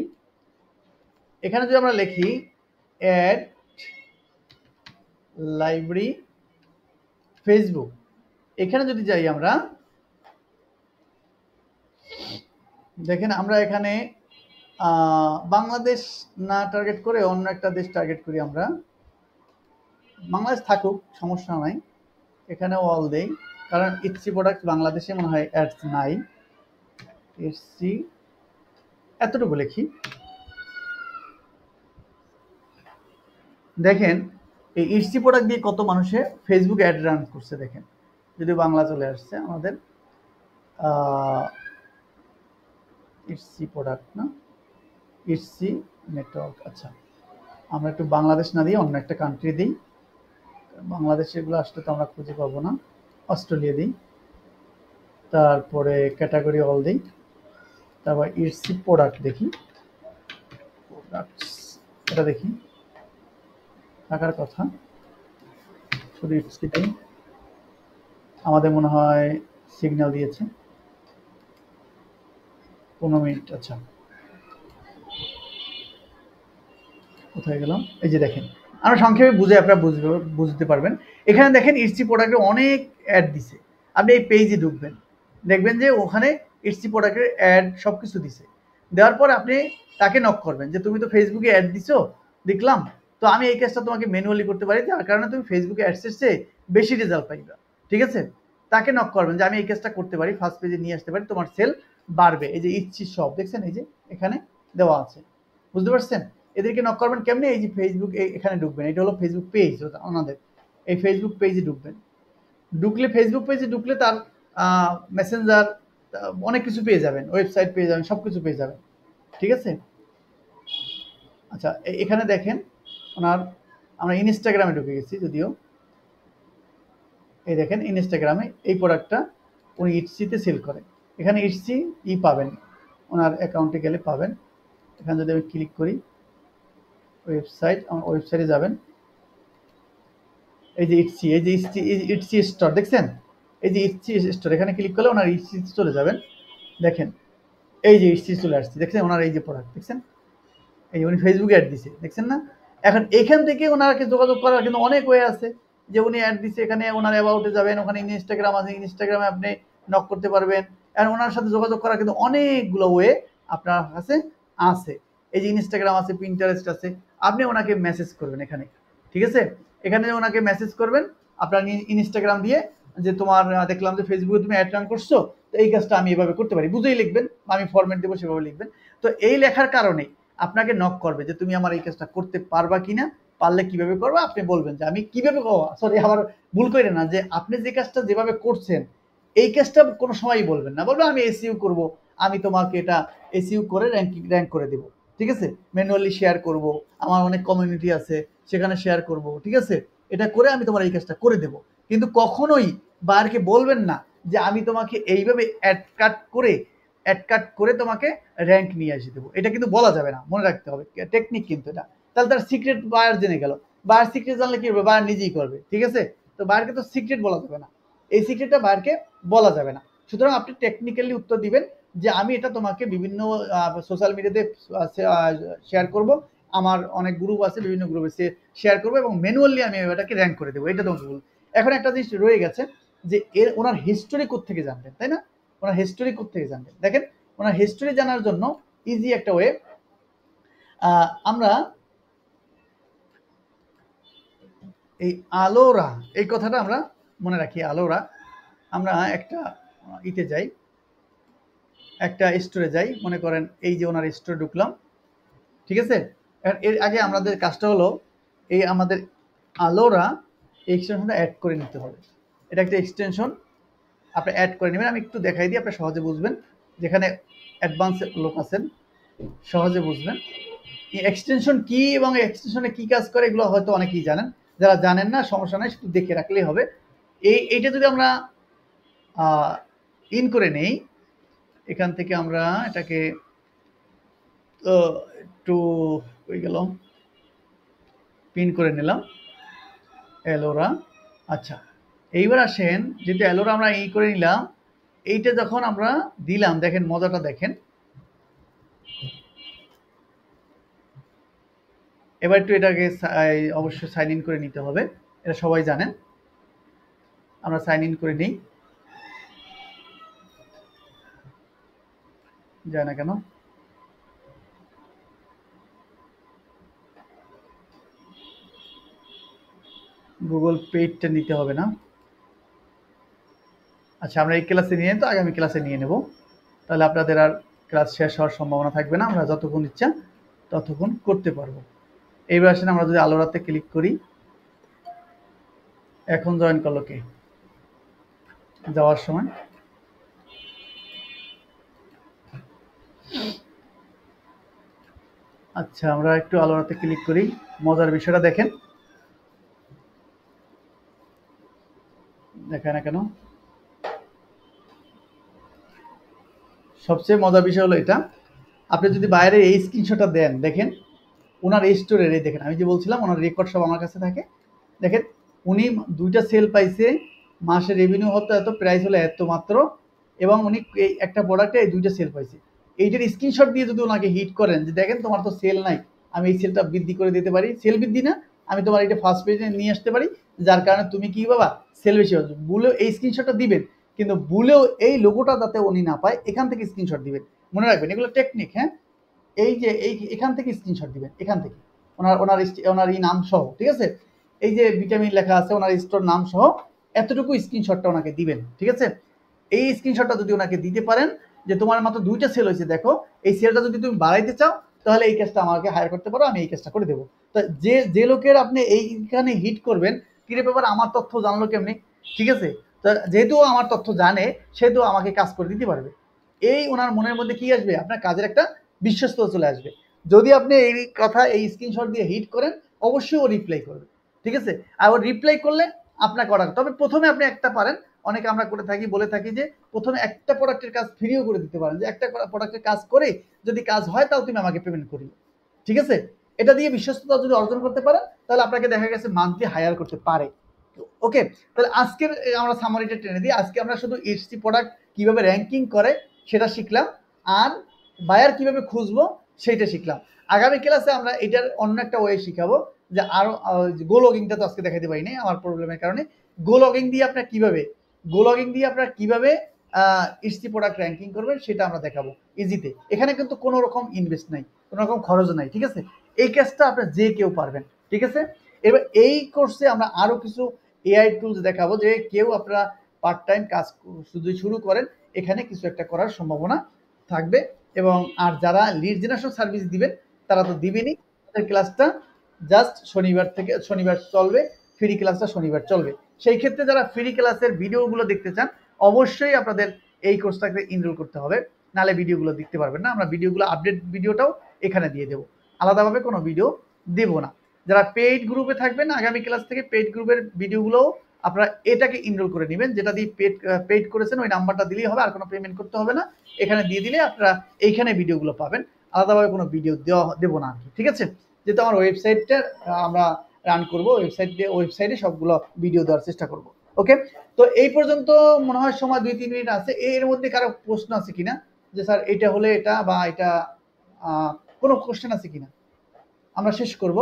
এখানে যদি আমরা লিখি অ্যাড লাইব্রেরি ফেসবুক, এখানে যদি যাই আমরা, দেখেন আমরা এখানে বাংলাদেশ না টার্গেট করে অন্য একটা দেশ টার্গেট করি আমরা। বাংলাদেশ থাকুক, সমস্যা নাই, এখানে অল দেই, কারণ ইটসি প্রোডাক্ট বাংলাদেশে মনে হয় অ্যাডস নাই। ইটসি এতটুকু লিখি, দেখেন এই ইটসি প্রোডাক্ট দিয়ে কত মানুষে ফেসবুক অ্যাড রান করছে, দেখেন যদি বাংলা চলে আসছে আমাদের ইটসি প্রোডাক্ট না, ইটসি নেটওয়ার্ক। আচ্ছা, আমরা একটু বাংলাদেশ না দিয়ে অন্য একটা কান্ট্রি দিই, বাংলাদেশে এগুলো আসলে তো আমরা খুঁজে পাবো না। অস্ট্রেলিয়া দিই, তারপরে ক্যাটাগরি অল দিই, তারপর ইটসি প্রোডাক্ট দেখি, প্রোডাক্টস এটা দেখি, থাকার কথা, শুধু ইটসি দিই, আমাদের মনে হয় সিগন্যাল দিয়েছে 15 মিনিট। আচ্ছা, কোথায় গেলাম? এই যে দেখেন, আমরা সংক্ষেপে বুঝে আপনারা বুঝতে পারবেন। এখানে দেখেন ইটসি প্রোডাক্টে অনেক অ্যাড দিছে। আপনি এই পেজে ঢুকবেন, দেখবেন যে ওখানে ইটসি প্রোডাক্টের অ্যাড সব কিছু দিছে। দেওয়ার পর আপনি তাকে নক করবেন যে তুমি তো ফেসবুকে অ্যাড দিছো দেখলাম, তো আমি এই কাজটা তোমাকে ম্যানুয়ালি করতে পারি, যার কারণে তুমি ফেসবুকে অ্যাডসেসে বেশি রেজাল্ট পাইবা। ঠিক আছে, তাকে নক করবেন যে আমি এই কাজটা করতে পারি, ফার্স্ট পেজে নিয়ে আসতে পারি, তোমার সেল বাড়বে। এই যে ইটসি শপ দেখছেন, এই যে এখানে দেওয়া আছে, বুঝতে পারছেন? এদেরকে নক করবেন কেমনে? এই যে ফেসবুক, এখানে ঢুকবেন, এটা হলো ফেসবুক পেজ ওনাদের। এই ফেসবুক পেজে ঢুকবেন, ঢুকলে ফেসবুক পেজে ঢুকলে তার মেসেঞ্জার অনেক কিছু পেয়ে যাবেন, ওয়েবসাইট পেয়ে যাবেন, সব কিছু পেয়ে যাবেন। ঠিক আছে, আচ্ছা এখানে দেখেন ওনার, আমরা ইনস্টাগ্রামে ঢুকে গেছি যদিও। এই দেখেন ইনস্টাগ্রামে এই প্রোডাক্টটা উনি ইটসিতে সেল করে। এখানে ইটসি পাবেন, ওনার অ্যাকাউন্টে গেলে পাবেন। এখানে যদি আমি ক্লিক করি ওয়েবসাইট, আমার ওয়েবসাইটে যাবেন, এই যে ইটসি, এই যে ইটসি স্টোর দেখছেন, এই যে ইটসি স্টোর, এখানে ক্লিক করলে ওনার ইটসি চলে যাবেন। দেখেন এই যে ইটসি চলে আসছে, দেখছেন ওনার এই যে প্রোডাক্ট দেখছেন, এই যে উনি ফেসবুকে অ্যাড দিছে দেখছেন না? এখন এখান থেকে ওনাকে যোগাযোগ করার কিন্তু অনেক ওয়ে আছে। যে উনি অ্যাড দিছে, এখানে ওনার অ্যাবাউটে যাবেন, ওখানে ইনস্টাগ্রাম আছে, ইনস্টাগ্রামে আপনি নক করতে পারবেন। আর ওনার সাথে যোগাযোগ করার কিন্তু অনেকগুলো ওয়ে আপনার কাছে আছে। এই যে ইনস্টাগ্রাম আছে, পিন্টারেস্ট আছে, আপনি ওনাকে মেসেজ করবেন এখানে। ঠিক আছে, এখানে ওনাকে মেসেজ করবেন আপনার ইনস্টাগ্রাম দিয়ে, যে তোমার দেখলাম যে ফেসবুকে তুমি অ্যাড রান করছো, তো এই কাজটা আমি এভাবে করতে পারি, বুঝেই লিখবেন, আমি ফরম্যাট দেবো সেভাবে লিখবেন। তো এই লেখার কারণে আপনাকে নক করবে যে তুমি আমার এই কাজটা করতে পারবা কিনা, পারলে কিভাবে করবা, আপনি বলবেন যে আমি কিভাবে সরি আবার ভুল করে না, যে আপনি যে কাজটা যেভাবে করছেন এই কাজটা কোনো সময়ই বলবেন না, বলবেন আমি এসইউ করব, আমি তোমাকে এটা এসইউ করে র্যাঙ্ক করে দেবো। ঠিক আছে, ম্যানুয়ালি শেয়ার করব, আমার অনেক কমিউনিটি আছে সেখানে শেয়ার করব। ঠিক আছে, এটা করে আমি তোমার এই কাজটা করে দেবো। কিন্তু কখনোই বায়ারকে বলবেন না যে আমি তোমাকে এইভাবে অ্যাড কাট করে তোমাকে র্যাঙ্ক নিয়ে এসে দেবো, এটা কিন্তু বলা যাবে না, মনে রাখতে হবে, টেকনিক কিন্তু এটা। তাহলে তার সিক্রেট বায়ার জেনে গেল, বায়ার সিক্রেট জানলে কি হবে, বায়ার নিজেই করবে। ঠিক আছে, তো বায়ারকে তো সিক্রেট বলা যাবে না, এই সিক্রেটটা বায়ারকে বলা যাবে না। সুতরাং আপনি টেকনিক্যালি উত্তর দিবেন যে আমি এটা তোমাকে বিভিন্ন সোশ্যাল মিডিয়াতে শেয়ার করব, আমার অনেক গ্রুপ আছে, বিভিন্ন গ্রুপে শেয়ার করবো এবং ম্যানুয়ালি আমি এটাকে র্যাঙ্ক করে দেবো, এটা তোমাকে বলবো। এখন একটা জিনিস রয়ে গেছে যে এর ওনার হিস্টোরি কোত্থেকে জানবেন, তাই না? ওনার হিস্টোরি কোত্থেকে জানবেন, দেখেন ওনার হিস্টোরি জানার জন্য ইজি একটা ওয়ে, আমরা এই আলোরা, এই কথাটা আমরা মনে রাখি, আলোরা, আমরা একটা ইতে যাই, একটা স্টোরে যাই, মনে করেন এই যে ওনার স্টোরে ঢুকলাম। ঠিক আছে, এর আগে আমাদের কাজটা হলো এই আমাদের আলোরা এক্সটেনশনটা অ্যাড করে নিতে হবে। এটা একটা এক্সটেনশন আপনি অ্যাড করে নেবেন, আমি একটু দেখাই দিই, আপনি সহজে বুঝবেন, যেখানে অ্যাডভান্স লোক আছেন সহজে বুঝবেন এক্সটেনশন কি এবং এক্সটেনশনে কি কাজ করে, এগুলো হয়তো অনেকেই জানেন, যারা জানেন না সমস্যা নেই, শুধু দেখে রাখলেই হবে। এইটা যদি আমরা ইন করে নেই, এখান থেকে আমরা এটাকে একটু হয়ে গেল, পিন করে নিলাম এলোরা। আচ্ছা, এইবার আসেন, যেহেতু এলোরা আমরা এই করে নিলাম, এইটা যখন আমরা দিলাম, দেখেন মজাটা দেখেন, এবার একটু এটাকে অবশ্যই সাইন ইন করে নিতে হবে, এটা সবাই জানেন। আমরা সাইন ইন করে নিই, যায় না কেন? গুগল পেইডটা নিতে হবে না। আচ্ছা, আমরা এই ক্লাসে নিয়ে তো আগামী ক্লাসে নিয়ে নেব, তাহলে আপনাদের আর ক্লাস শেষ হওয়ার সম্ভাবনা থাকবে না, আমরা যতক্ষণ ইচ্ছা ততক্ষণ করতে পারবো। এইবার আসেন আমরা যদি আলোরাতে ক্লিক করি, এখন জয়েন করলো কে যাওয়ার সময়? আচ্ছা, আমরা একটু আলোরাতে ক্লিক করি, মজার বিষয়টা দেখেন, দেখায় না কেন? সবচেয়ে মজার বিষয় হলো এটা, আপনি যদি বাইরে এই স্ক্রিনশটটা দেন, দেখেন ওনার এই স্টোরের, এই দেখেন আমি যে বলছিলাম ওনার রেকর্ড সব আমার কাছে থাকে, দেখেন উনি 2টা সেল পাইছে মাসের রেভিনিউ হতো এত, প্রাইস হলো এত মাত্র, এবং উনি এই একটা প্রোডাক্টে এই 2টা সেল পাইছে। এইটার স্ক্রিনশট দিয়ে যদি ওনাকে হিট করেন যে দেখেন তোমার তো সেল নাই, আমি এই সেলটা বৃদ্ধি করে দিতে পারি, সেল বৃদ্ধি না, আমি তোমার এটা ফার্স্ট পেজে নিয়ে আসতে পারি, যার কারণে তুমি কি বাবা সেল বেশি হচ্ছে, বলেও এই স্ক্রিনশটটা দিবেন, কিন্তু ভুলেও এই লোগোটা যাতে উনি না পায় এখান থেকে স্ক্রিনশট দিবেন। মনে রাখবেন এগুলো টেকনিক, হ্যাঁ। এই যে এখান থেকে স্ক্রিনশট দিবেন, এখান থেকে ওনার এই নাম সহ, ঠিক আছে, এই যে ভিটামিন লেখা আছে ওনার স্টোর নাম সহ এতটুকু স্ক্রিনশটটা ওনাকে দিবেন, ঠিক আছে। এই স্ক্রিনশটটা যদি ওনাকে দিতে পারেন যে তোমার মাত্র 2টা সেল হয়েছে, দেখো এই সেলটা যদি তুমি বাড়াইতে চাও তাহলে এই কাজটা আমাকে হায়ার করতে পারো, আমি এই কাজটা করে দেবো। তো যে লোকের আপনি এইখানে হিট করবেন, কিরে ব্যাপার আমার তথ্য জানলো কেমনি, ঠিক আছে, তো যেহেতু আমার তথ্য জানে সেহেতু আমাকে কাজ করে দিতে পারবে। এই ওনার মনের মধ্যে কি আসবে, আপনার কাজের একটা বিশ্বস্ততা চলে আসবে। যদি আপনি এই কথা এই স্ক্রিনশট দিয়ে হিট করেন অবশ্যই ও রিপ্লাই করবে, ঠিক আছে। আর ও রিপ্লাই করলে আপনার করা, তবে প্রথমে আপনি একটা পারেন, অনেকে আমরা করে থাকি বলে থাকি যে প্রথমে একটা প্রোডাক্টের কাজ ফ্রিও করে দিতে পারেন, যে একটা প্রোডাক্টের কাজ করে যদি কাজ হয় তাও তুমি আমাকে পেমেন্ট করি, ঠিক আছে। এটা দিয়ে বিশ্বস্ততা যদি অর্জন করতে পারেন তাহলে আপনাকে দেখা গেছে মান্থলি হায়ার করতে পারে। ওকে, তাহলে আজকের আমরা সামারিটা টেনে দিই। আজকে আমরা শুধু এইচসি প্রোডাক্ট কিভাবে র্যাঙ্কিং করে সেটা শিখলাম, আর বায়ার কিভাবে খুঁজবো সেইটা শিখলাম। আগামী ক্লাসে আমরা এটার অন্য একটা ওয়ে শিখাবো, যে আরো গো লগিংটা তো আজকে দেখাতে পারিনি আমার প্রবলেমের কারণে। গো লগিং দিয়ে আপনার কিভাবে এইচসি প্রোডাক্ট র্যাঙ্কিং করবেন সেটা আমরা দেখাবো ইজিতে। এখানে কিন্তু কোনো রকম ইনভেস্ট নাই, কোনো রকম খরচ নাই, ঠিক আছে। এই কাজটা আপনার যে কেউ পারবেন, ঠিক আছে। এবার এই কোর্সে আমরা আরো কিছু এআই টুলস দেখাবো, যে কেউ আপনারা পার্ট টাইম কাজ যদি শুরু করেন এখানে কিছু একটা করার সম্ভাবনা থাকবে। এবং আর যারা লিড জেনারেশন সার্ভিস দিবেন তারা তো দিবেনই, তাদের ক্লাসটা জাস্ট শনিবার চলবে, ফ্রি ক্লাসটা শনিবার চলবে। সেই ক্ষেত্রে যারা ফ্রি ক্লাসের ভিডিওগুলো দেখতে চান অবশ্যই আপনাদের এই কোর্সটাকে এনরোল করতে হবে, নাহলে ভিডিওগুলো দেখতে পারবেন না। আমরা ভিডিওগুলো আপডেট ভিডিওটাও এখানে দিয়ে দেবো, আলাদাভাবে কোনো ভিডিও দেবো না। যারা পেইড গ্রুপে থাকবেন আগামী ক্লাস থেকে পেইড গ্রুপের ভিডিওগুলোও আপনারা এটাকে ইনরোল করে নেবেন, যেটা দিয়ে পেইড করেছেন ওই নাম্বারটা দিলেই হবে, আর কোনো পেমেন্ট করতে হবে না। এখানে দিয়ে দিলে আপনারা এইখানে ভিডিওগুলো পাবেন, আলাদাভাবে কোনো ভিডিও দেবো না আর কি, ঠিক আছে। যেহেতু আমার ওয়েবসাইটটা আমরা রান করবো, ওয়েবসাইটে সবগুলো ভিডিও দেওয়ার চেষ্টা করব। ওকে, তো এই পর্যন্ত মনে হয় সময় 2-3 মিনিট আছে। এর মধ্যে কারো প্রশ্ন আছে কিনা, যে স্যার এটা হলে এটা বা এটা কোনো কোশ্চেন আছে কিনা, আমরা শেষ করব।